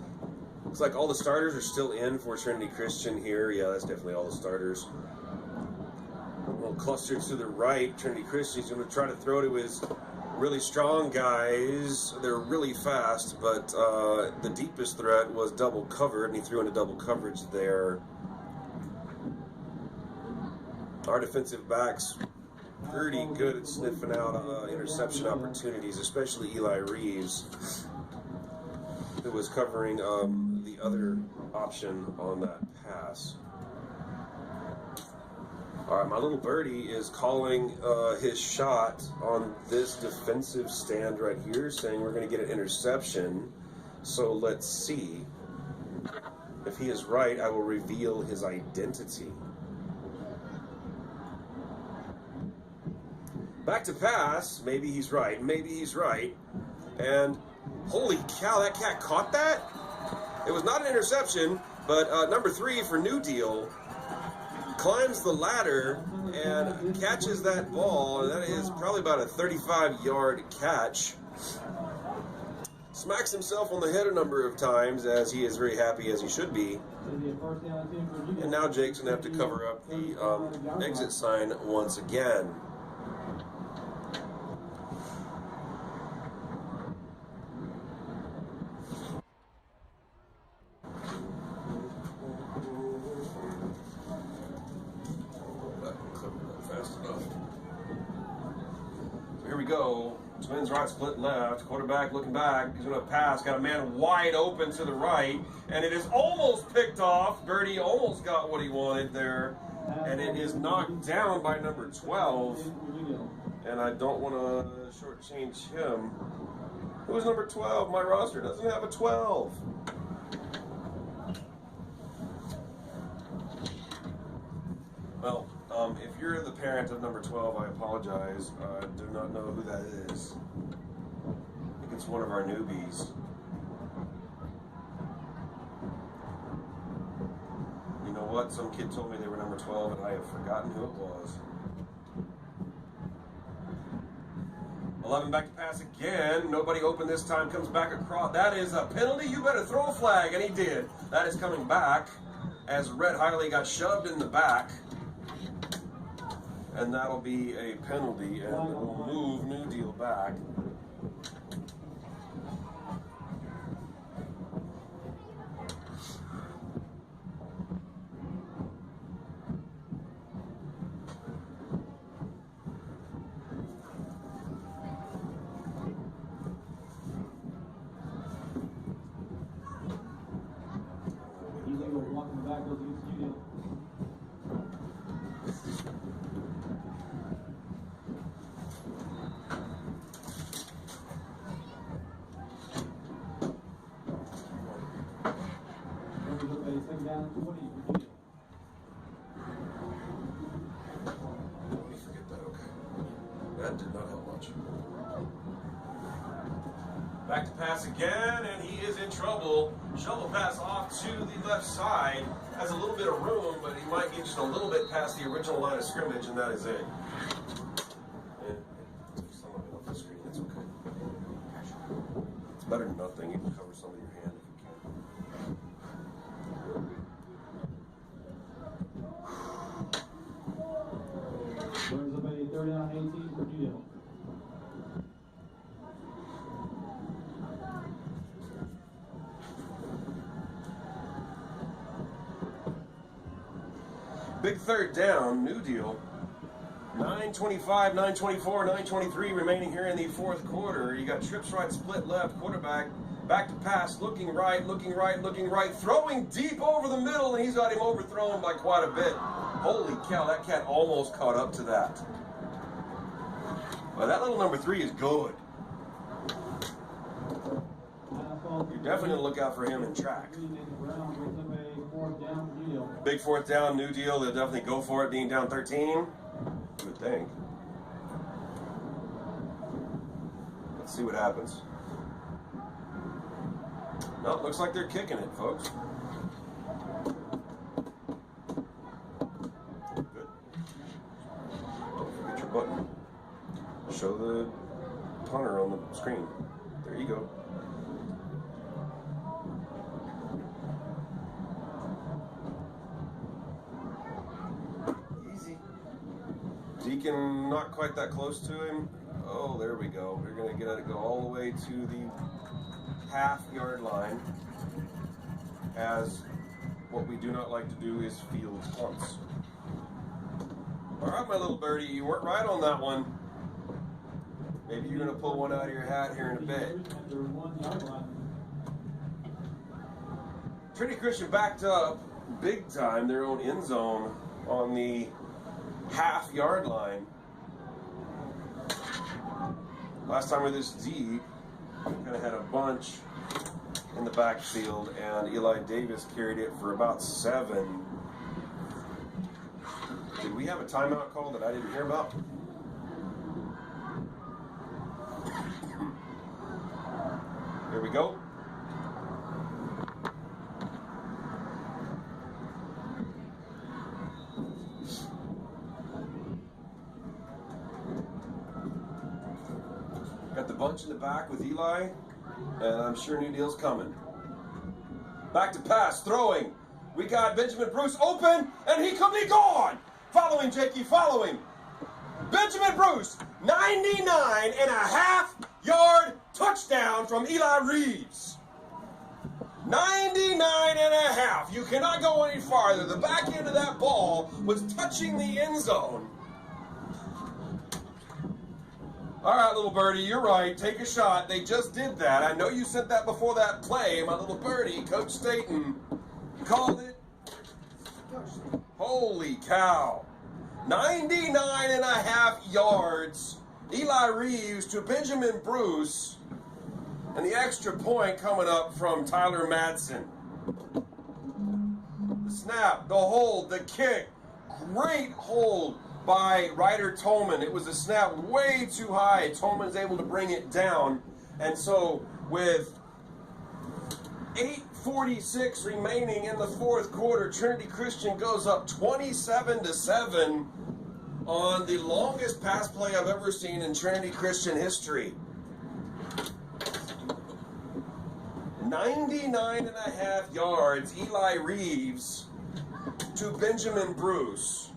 Looks like all the starters are still in for Trinity Christian here. Yeah, that's definitely all the starters. A little cluster to the right. Trinity Christian's going to try to throw to his really strong guys. They're really fast, but the deepest threat was double covered, and he threw into double coverage there. Our defensive backs pretty good at sniffing out interception opportunities, especially Eli Reeves, who was covering the other option on that pass. All right, my little birdie is calling his shot on this defensive stand right here, saying we're going to get an interception. So let's see. If he is right, I will reveal his identity. Back to pass. Maybe he's right. Maybe he's right. And holy cow, that cat caught that? It was not an interception, but number 3 for New Deal climbs the ladder and catches that ball, and that is probably about a 35-yard catch. Smacks himself on the head a number of times, as he is very happy, as he should be. And now Jake's going to have to cover up the exit sign once again. Here we go. Twins right, split left. Quarterback looking back. He's going to pass. Got a man wide open to the right. And it is almost picked off. Birdie almost got what he wanted there. And it is knocked down by number 12. And I don't want to shortchange him. Who's number 12? My roster doesn't have a 12. Well, if you're the parent of number 12, I apologize. I do not know who that is. I think it's one of our newbies. You know what? Some kid told me they were number 12, and I have forgotten who it was. 11 back to pass again. Nobody open this time. Comes back across. That is a penalty. You better throw a flag, and he did. That is coming back as Red Hiley got shoved in the back. And that'll be a penalty, and we'll move New Deal back. That did not help much. Back to pass again, and he is in trouble. Shovel pass off to the left side. Has a little bit of room, but he might get just a little bit past the original line of scrimmage, and that is it. And took some of it off the screen. That's okay. It's better than nothing. You can cover some of your hand if you can. Brings up a 39-18 for Newdale. Big third down, New Deal. 9:25, 9:24, 9:23 remaining here in the fourth quarter. You got trips right, split left, quarterback, back to pass, looking right, looking right, looking right, throwing deep over the middle, and he's got him overthrown by quite a bit. Holy cow, that cat almost caught up to that. Well, that little number 3 is good. You're definitely going to look out for him in track. Big fourth down, new deal. They'll definitely go for it, being down 13. You would think. Let's see what happens. Nope, looks like they're kicking it, folks. Good. Don't forget your button. Show the punter on the screen. There you go. Easy. Deacon not quite that close to him. Oh, there we go. We're going to get it go all the way to the half-yard line, as what we do not like to do is field punts. All right, my little birdie, you weren't right on that one. Maybe you're going to pull one out of your hat here in a bit. Trinity Christian backed up big time, their own end zone on the half-yard line. Last time we were this deep, kind of had a bunch in the backfield, and Eli Davis carried it for about 7. Did we have a timeout call that I didn't hear about? Here we go. Got the bunch in the back with Eli, and I'm sure new deal's coming. Back to pass, throwing. We got Benjamin Bruce open, and he could be gone. Following, Jakey, following. Benjamin Bruce, 99.5-yard touchdown from Eli Reeves. 99.5. You cannot go any farther. The back end of that ball was touching the end zone. All right, little birdie, you're right. Take a shot. They just did that. I know you said that before that play, my little birdie. Coach Staten called it. Holy cow. 99.5 yards. Eli Reeves to Benjamin Bruce. And the extra point coming up from Tyler Madsen. The snap, the hold, the kick. Great hold by Ryder Tolman. It was a snap way too high. Tolman's able to bring it down. And so with 8:46 remaining in the fourth quarter, Trinity Christian goes up 27-7 on the longest pass play I've ever seen in Trinity Christian history. 99.5 yards, Eli Reeves to Benjamin Bruce.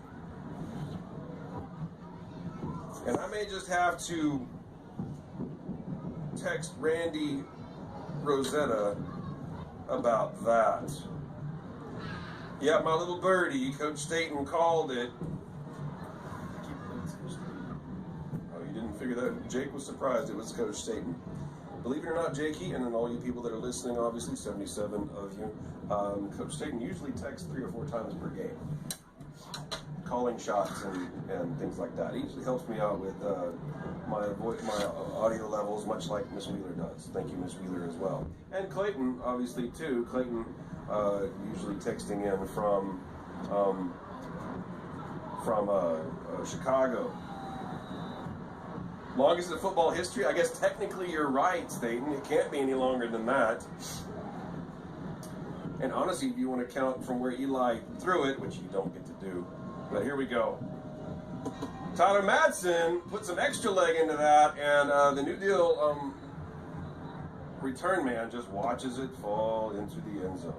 And I may just have to text Randy Rosetta about that. Yeah, my little birdie, Coach Staten called it. Oh, you didn't figure that? Jake was surprised it was Coach Staten. Believe it or not, Jakey, and then all you people that are listening, obviously, 77 of you, Coach Staten usually texts 3 or 4 times per game, calling shots and things like that. He usually helps me out with my audio levels, much like Miss Wheeler does. Thank you, Miss Wheeler, as well. And Clayton, obviously, too. Clayton usually texting in from Chicago. Longest in football history? I guess technically you're right, Staten. It can't be any longer than that. And honestly, if you want to count from where Eli threw it, which you don't get to do, but here we go. Tyler Madsen put some extra leg into that, and the New Deal return man just watches it fall into the end zone.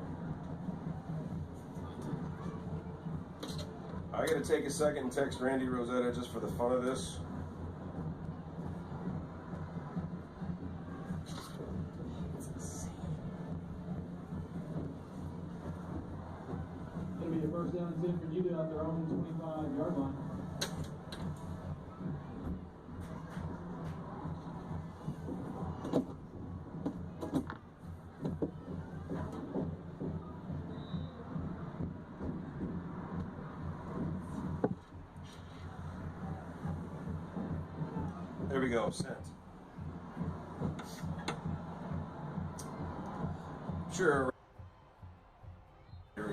I got to take a second and text Randy Rosetta just for the fun of this. It'll be a first down and 10 for you out their own 25-yard line. There we go, sent. sure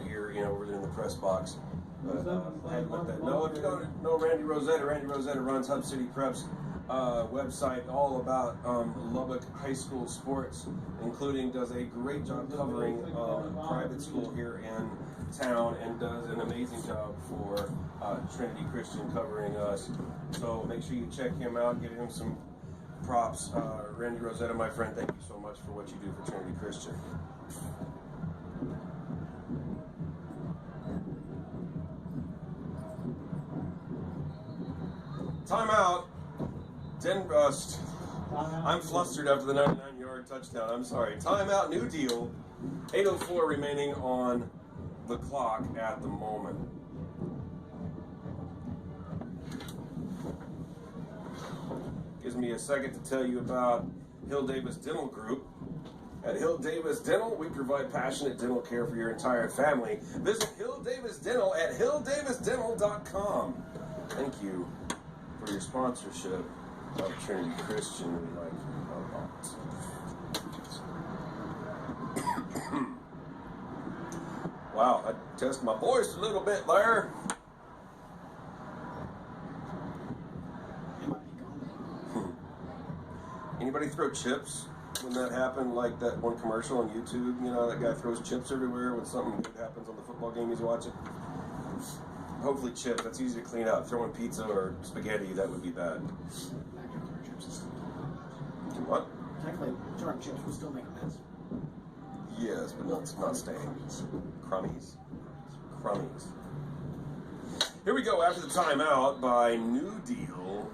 here, you know, we're in the press box. But I had to let that know. If you don't know Randy Rosetta runs Hub City Prep's website all about Lubbock high school sports, including does a great job covering private school here in town and does an amazing job for Trinity Christian covering us. So make sure you check him out, give him some props. Randy Rosetta, my friend, thank you so much for what you do for Trinity Christian. Timeout. I'm flustered after the 99-yard touchdown. I'm sorry. Timeout, New Deal. 8:04 remaining on the clock at the moment. Gives me a second to tell you about Hill Davis Dental Group. At Hill Davis Dental, we provide passionate dental care for your entire family. Visit Hill Davis Dental at hilldavisdental.com. Thank you for your sponsorship of Trinity Christian. We like you a lot. Wow, I tested my voice a little bit there. Anybody throw chips when that happened? Like that one commercial on YouTube, you know, that guy throws chips everywhere when something good happens on the football game he's watching. Hopefully chips, that's easy to clean up. Throwing pizza or spaghetti, that would be bad. What? Technically, jar chips will still make a mess. Yes, but not staying. Crummies. Here we go after the timeout by New Deal.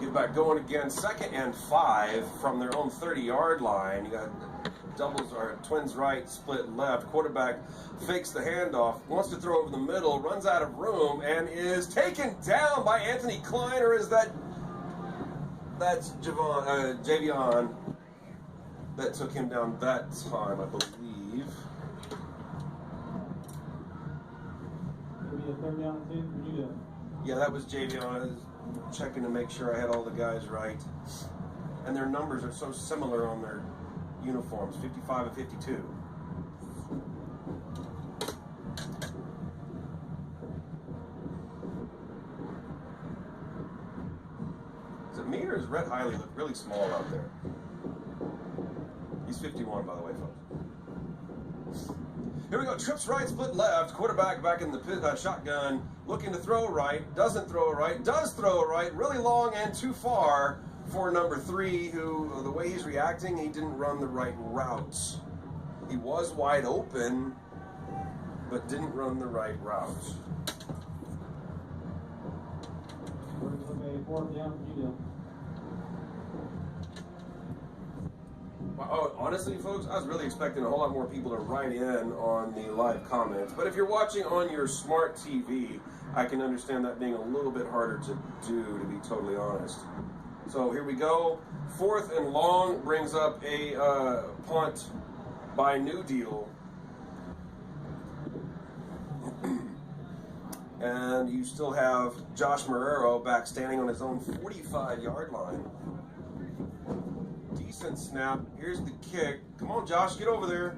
Get back going again. 2nd and 5 from their own 30-yard line. You got doubles or twins right, split left. Quarterback fakes the handoff, wants to throw over the middle, runs out of room, and is taken down by Anthony Klein, or is that's Javion that took him down that time, I believe. Maybe a 3rd down and 10 for you. Yeah, that was Javion. I was checking to make sure I had all the guys right. And their numbers are so similar on their uniforms, 55 and 52. Is it me or does Rhett Hiley look really small out there? He's 51, by the way, folks. Here we go. Trips right, split left. Quarterback back in the shotgun, looking to throw right. Doesn't throw right. Does throw right. Really long and too far for number 3, who, the way he's reacting, he didn't run the right route. He was wide open, but didn't run the right route. We're going to look at a 4th down for you. Oh, honestly, folks, I was really expecting a whole lot more people to write in on the live comments. But if you're watching on your smart TV, I can understand that being a little bit harder to do, to be totally honest. So here we go. 4th and long brings up a punt by New Deal. And you still have Josh Marrero back standing on his own 45-yard line. Decent snap. Here's the kick. Come on, Josh, get over there.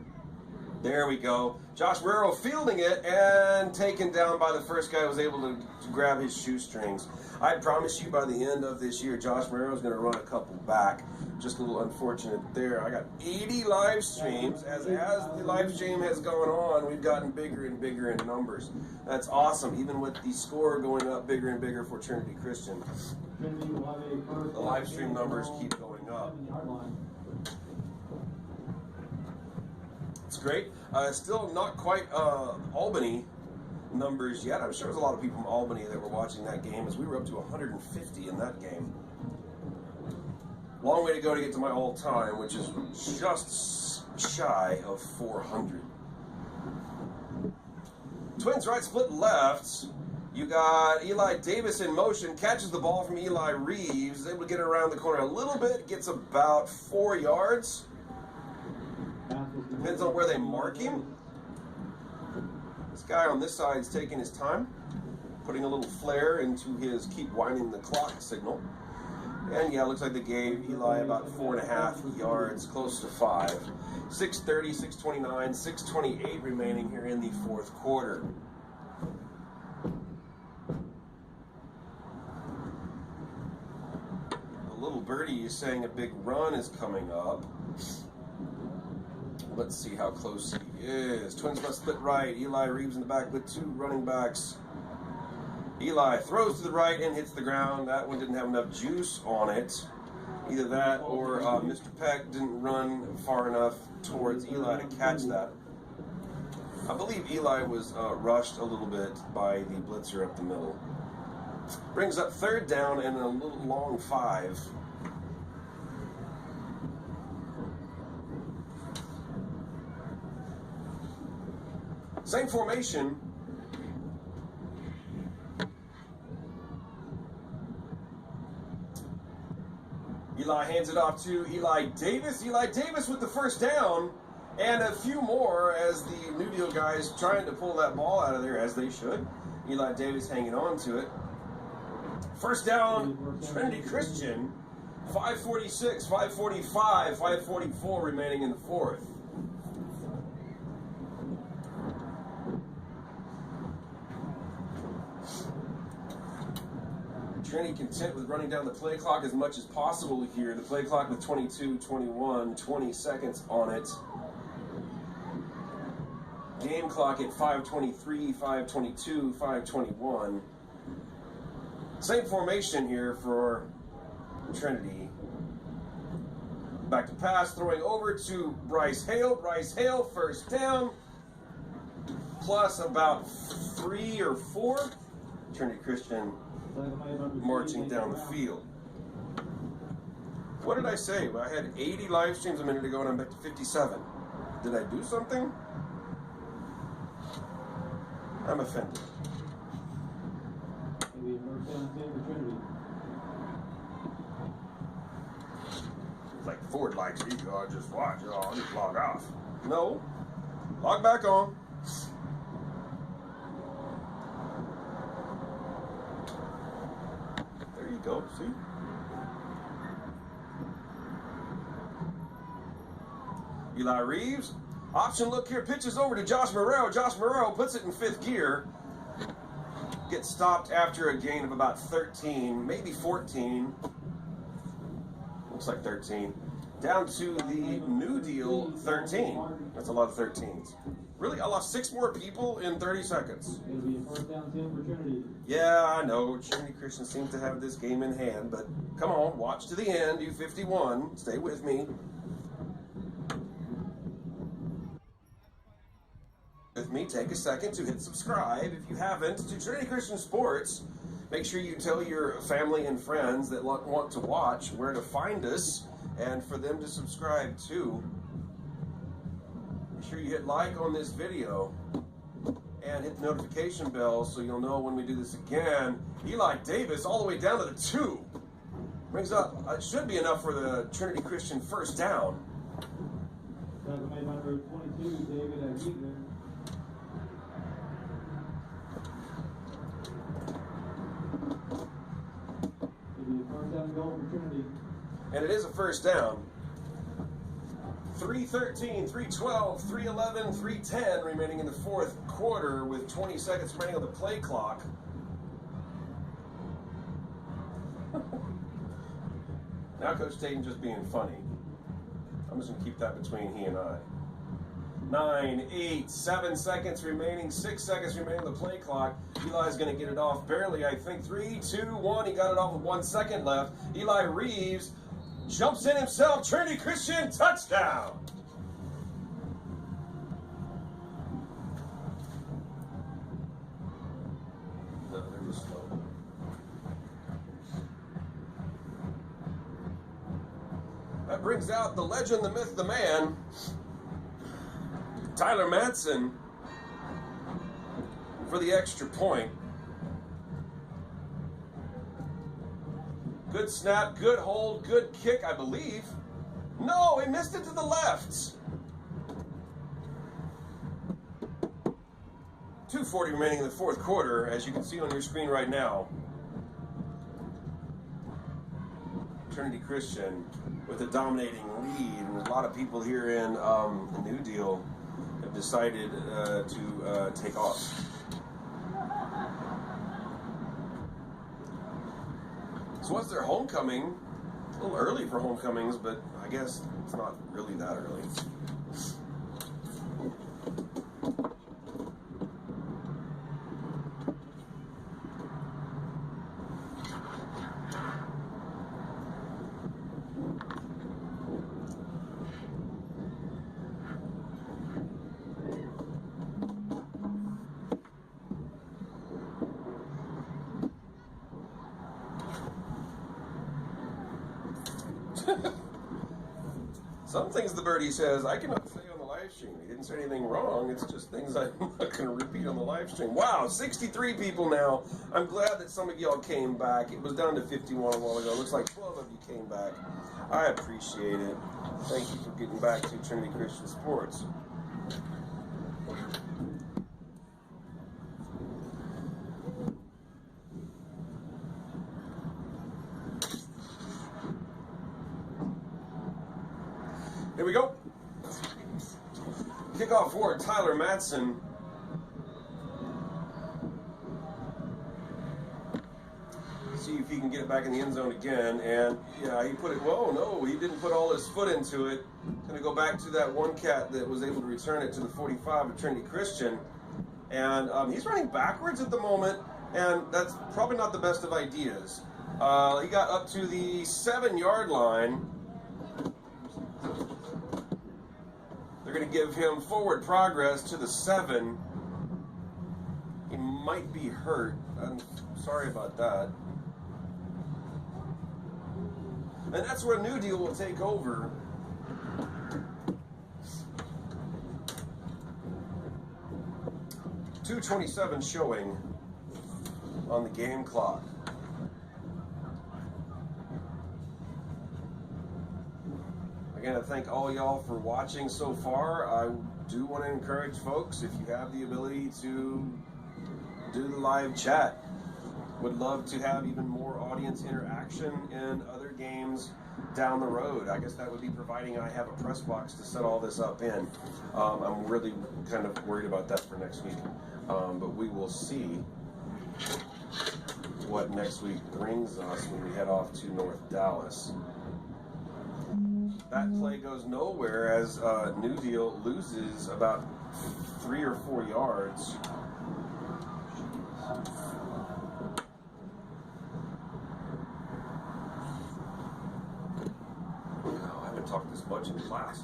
There we go. Josh Marrero fielding it and taken down by the first guy who was able to grab his shoestrings. I promise you by the end of this year, Josh Marrero is going to run a couple back. Just a little unfortunate there. I got 80 live streams. As the live stream has gone on, we've gotten bigger and bigger in numbers. That's awesome, even with the score going up bigger and bigger for Trinity Christian. The live stream numbers keep going up. It's great. Still not quite Albany numbers yet. I'm sure there's a lot of people from Albany that were watching that game, as we were up to 150 in that game. Long way to go to get to my all-time, which is just shy of 400. Twins right, split left. You got Eli Davis in motion, catches the ball from Eli Reeves, is able to get it around the corner a little bit, gets about 4 yards. Depends on where they mark him. This guy on this side is taking his time, putting a little flair into his keep winding the clock signal. And yeah, it looks like they gave Eli about 4.5 yards, close to 5. 6:30, 6:29, 6:28 remaining here in the fourth quarter. A little birdie is saying a big run is coming up. Let's see how close he is. Twins must split right. Eli Reeves in the back with 2 running backs. Eli throws to the right and hits the ground. That one didn't have enough juice on it. Either that or Mr. Peck didn't run far enough towards Eli to catch that. I believe Eli was rushed a little bit by the blitzer up the middle. Brings up 3rd down and a little long 5. Same formation. Eli hands it off to Eli Davis. Eli Davis with the first down and a few more as the New Deal guys trying to pull that ball out of there, as they should. Eli Davis hanging on to it. First down, Trinity Christian. 5:46, 5:45, 5:44 remaining in the fourth. Trinity content with running down the play clock as much as possible here. The play clock with 22, 21, 20 seconds on it. Game clock at 5:23, 5:22, 5:21. Same formation here for Trinity. Back to pass, throwing over to Bryce Hale. Bryce Hale, first down. Plus about 3 or 4. Trinity Christian marching down the field. What did I say? I had 80 live streams a minute ago and I'm back to 57. Did I do something? I'm offended. It's like 4 likes, you go, just watch, I'll just log off. No, log back on. There you go, see? Eli Reeves, option look here, pitches over to Josh Morrell. Josh Morrell puts it in 5th gear. Gets stopped after a gain of about 13, maybe 14. Looks like 13. Down to the New Deal 13. That's a lot of 13s. Really? I lost 6 more people in 30 seconds. It'll be a first down 10 for Trinity. Yeah, I know. Trinity Christian seems to have this game in hand, but come on, watch to the end, you 51. Stay with me. With me, take a second to hit subscribe if you haven't to Trinity Christian Sports. Make sure you tell your family and friends that want to watch where to find us and for them to subscribe too. Make sure you hit like on this video and hit the notification bell so you'll know when we do this again. Eli Davis all the way down to the 2. Brings up, it should be enough for the Trinity Christian first down. Tackle made number 22, David Aguirre. First down goal for Trinity. And it is a first down. 3:13, 3:12, 3:11, 3:10 remaining in the fourth quarter with 20 seconds remaining on the play clock. Now Coach Tatum just being funny. I'm just going to keep that between he and I. 9, 8, 7 seconds remaining, 6 seconds remaining on the play clock. Eli's going to get it off barely, I think. 3, 2, 1. He got it off with 1 second left. Eli Reeves jumps in himself. Trinity Christian, touchdown. No, they're just slow. That brings out the legend, the myth, the man, Tyler Madsen, for the extra point. Good snap, good hold, good kick, I believe. No, he missed it to the left. 2:40 remaining in the fourth quarter, as you can see on your screen right now. Trinity Christian with a dominating lead, and a lot of people here in the New Deal have decided to take off. So what's their homecoming? A little early for homecomings, but I guess it's not really that early. Some things the birdie says I cannot say on the live stream. He didn't say anything wrong. It's just things I'm not going to repeat on the live stream. Wow, 63 people now. I'm glad that some of y'all came back. It was down to 51 a while ago. Looks like 12 of you came back. I appreciate it. Thank you for getting back to Trinity Christian Sports. Here we go. Kickoff for Tyler Madsen. See if he can get it back in the end zone again. And yeah, he put it, whoa, no, he didn't put all his foot into it. Going to go back to that one cat that was able to return it to the 45 of Trinity Christian. And he's running backwards at the moment, and that's probably not the best of ideas. He got up to the 7-yard line. They're going to give him forward progress to the 7. He might be hurt. I'm sorry about that. And that's where New Deal will take over. .227 showing on the game clock. Again, I thank all y'all for watching so far. I do want to encourage folks, if you have the ability to do the live chat. Would love to have even more audience interaction in other games down the road. I guess that would be providing I have a press box to set all this up in. I'm really kind of worried about that for next week. But we will see what next week brings us when we head off to North Dallas. That play goes nowhere as New Deal loses about 3 or 4 yards. Oh, I haven't talked this much in class.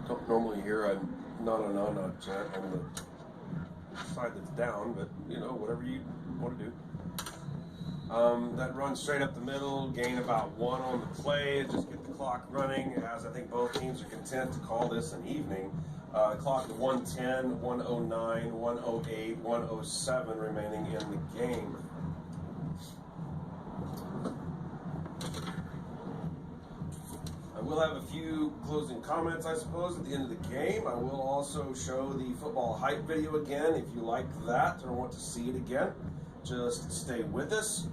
Don't normally hear a na-na-na-na chant on the side that's down, but you know, whatever you want to do. That run straight up the middle, gain about 1 on the play, just get the clock running, as I think both teams are content to call this an evening. Clock at 1:10, 1:09, 1:08, 1:07 remaining in the game. I will have a few closing comments, I suppose, at the end of the game. I will also show the football hype video again. If you like that or want to see it again, just stay with us.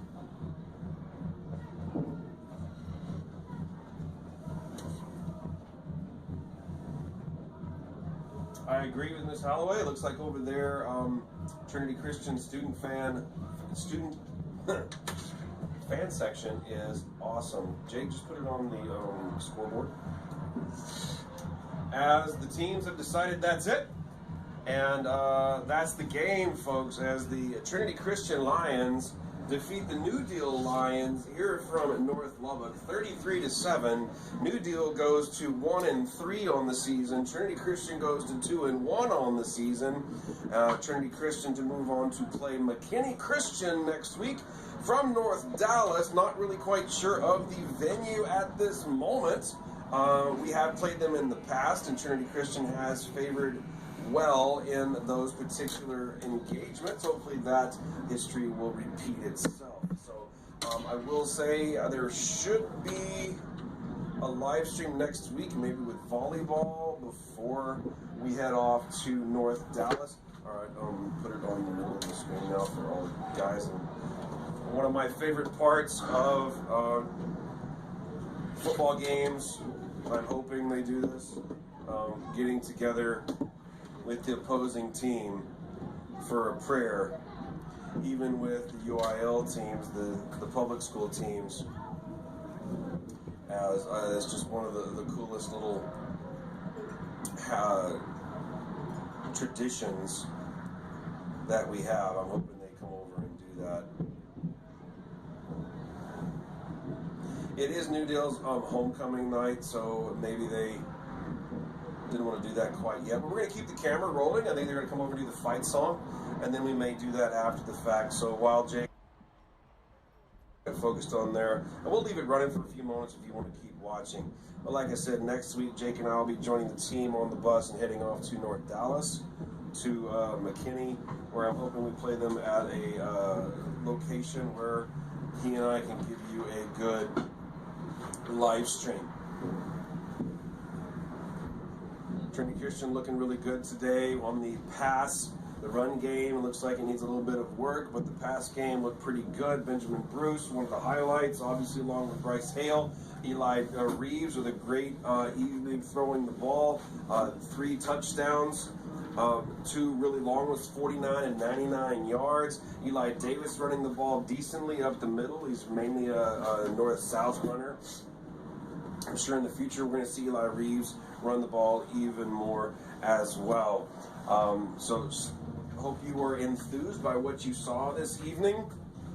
I agree with Ms. Holloway. It looks like over there, Trinity Christian fan section is awesome. Jake, just put it on the scoreboard. As the teams have decided that's it. And that's the game, folks, as the Trinity Christian Lions defeat the New Deal Lions here from North Lubbock, 33-7. New Deal goes to 1-3 on the season. Trinity Christian goes to 2-1 on the season. Trinity Christian to move on to play McKinney Christian next week from North Dallas. Not really quite sure of the venue at this moment. We have played them in the past, and Trinity Christian has favored well in those particular engagements. Hopefully that history will repeat itself. So I will say there should be a live stream next week, maybe with volleyball, before we head off to North Dallas. All right, put it on the middle of the screen now for all the guys. And one of my favorite parts of football games, I'm hoping they do this, getting together with the opposing team for a prayer, even with the UIL teams, the public school teams, as it's just one of the coolest little traditions that we have. I'm hoping they come over and do that. It is New Deal's homecoming night, so maybe they didn't want to do that quite yet. But we're going to keep the camera rolling. I think they're going to come over and do the fight song, and then we may do that after the fact. So while Jake focused on there, and we'll leave it running for a few moments if you want to keep watching. But like I said, next week Jake and I will be joining the team on the bus and heading off to North Dallas, to McKinney, where I'm hoping we play them at a location where he and I can give you a good live stream. Trinity Christian looking really good today on the pass. The run game, it looks like it needs a little bit of work, but the pass game looked pretty good. Benjamin Bruce, one of the highlights, obviously along with Bryce Hale. Eli Reeves with a great evening throwing the ball. 3 touchdowns. 2 really long ones, 49 and 99 yards. Eli Davis running the ball decently up the middle. He's mainly a north-south runner. I'm sure in the future we're going to see Eli Reeves run the ball even more as well. So hope you were enthused by what you saw this evening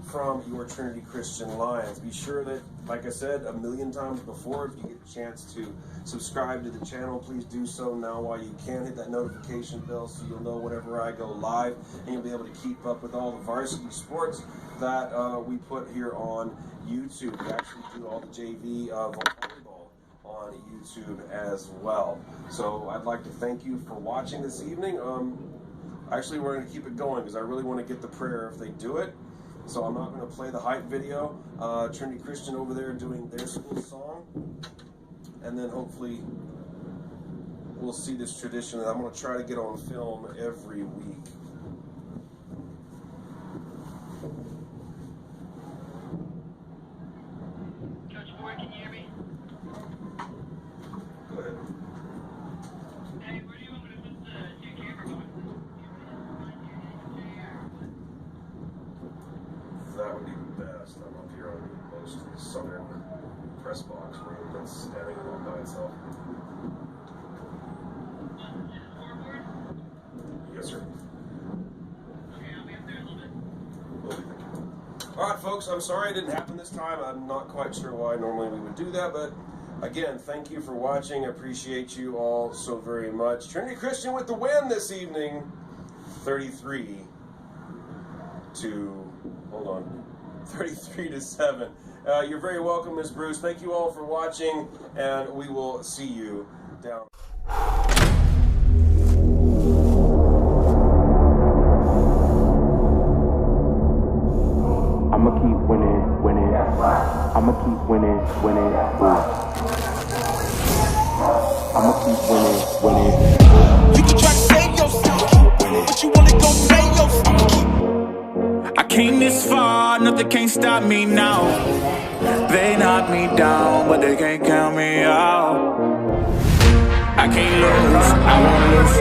from your Trinity Christian Lions. Be sure that, like I said a million times before, if you get a chance to subscribe to the channel, please do so now while you can. Hit that notification bell so you'll know whenever I go live, and you'll be able to keep up with all the varsity sports that we put here on YouTube. We actually do all the JV volleyball on YouTube as well. So I'd like to thank you for watching this evening. Actually, we're going to keep it going because I really want to get the prayer if they do it. So I'm not going to play the hype video. Trinity Christian over there doing their school song. And then hopefully we'll see this tradition that I'm going to try to get on film every week. Coach Boyd, can you hear me? Go ahead. Hey, where do you want me to put the 2 camera boxes? That would be best. I'm up here on the most southern press box room that's standing all by itself. Scoreboard? Yes, sir. Okay, I'll be up there in a little bit. Will be, thank you. All right, folks, I'm sorry it didn't happen this time. I'm not quite sure why normally we would do that, but again, thank you for watching. I appreciate you all so very much. Trinity Christian with the win this evening, 33 to, hold on, 33-7. You're very welcome, Ms. Bruce. Thank you all for watching, and we will see you down. I'ma keep winning, winning. I'ma keep winning, winning. I'ma keep winning, winning. You can try to save yourself, but you wanna go play yourself. I came this far, nothing can't stop me now. They knock me down, but they can't count me out. I can't lose, I won't lose.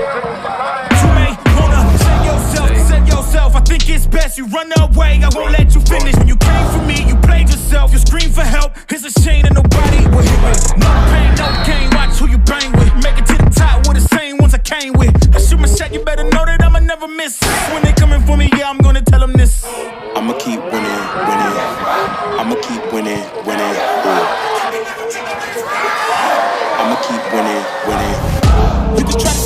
You may wanna save yourself. I think it's best you run away. I won't let you finish. When you came for me, you played yourself. You scream for help. It's a shame that nobody will hit me. No pain, no gain. Watch who you bang with. Make it to the top with the same ones I came with. I shoot my shot, you better know that I'ma never miss. When they coming for me, yeah, I'm gonna tell them this. I'ma keep winning, winning. I'ma keep winning, winning. I'ma keep winning, winning. You can try to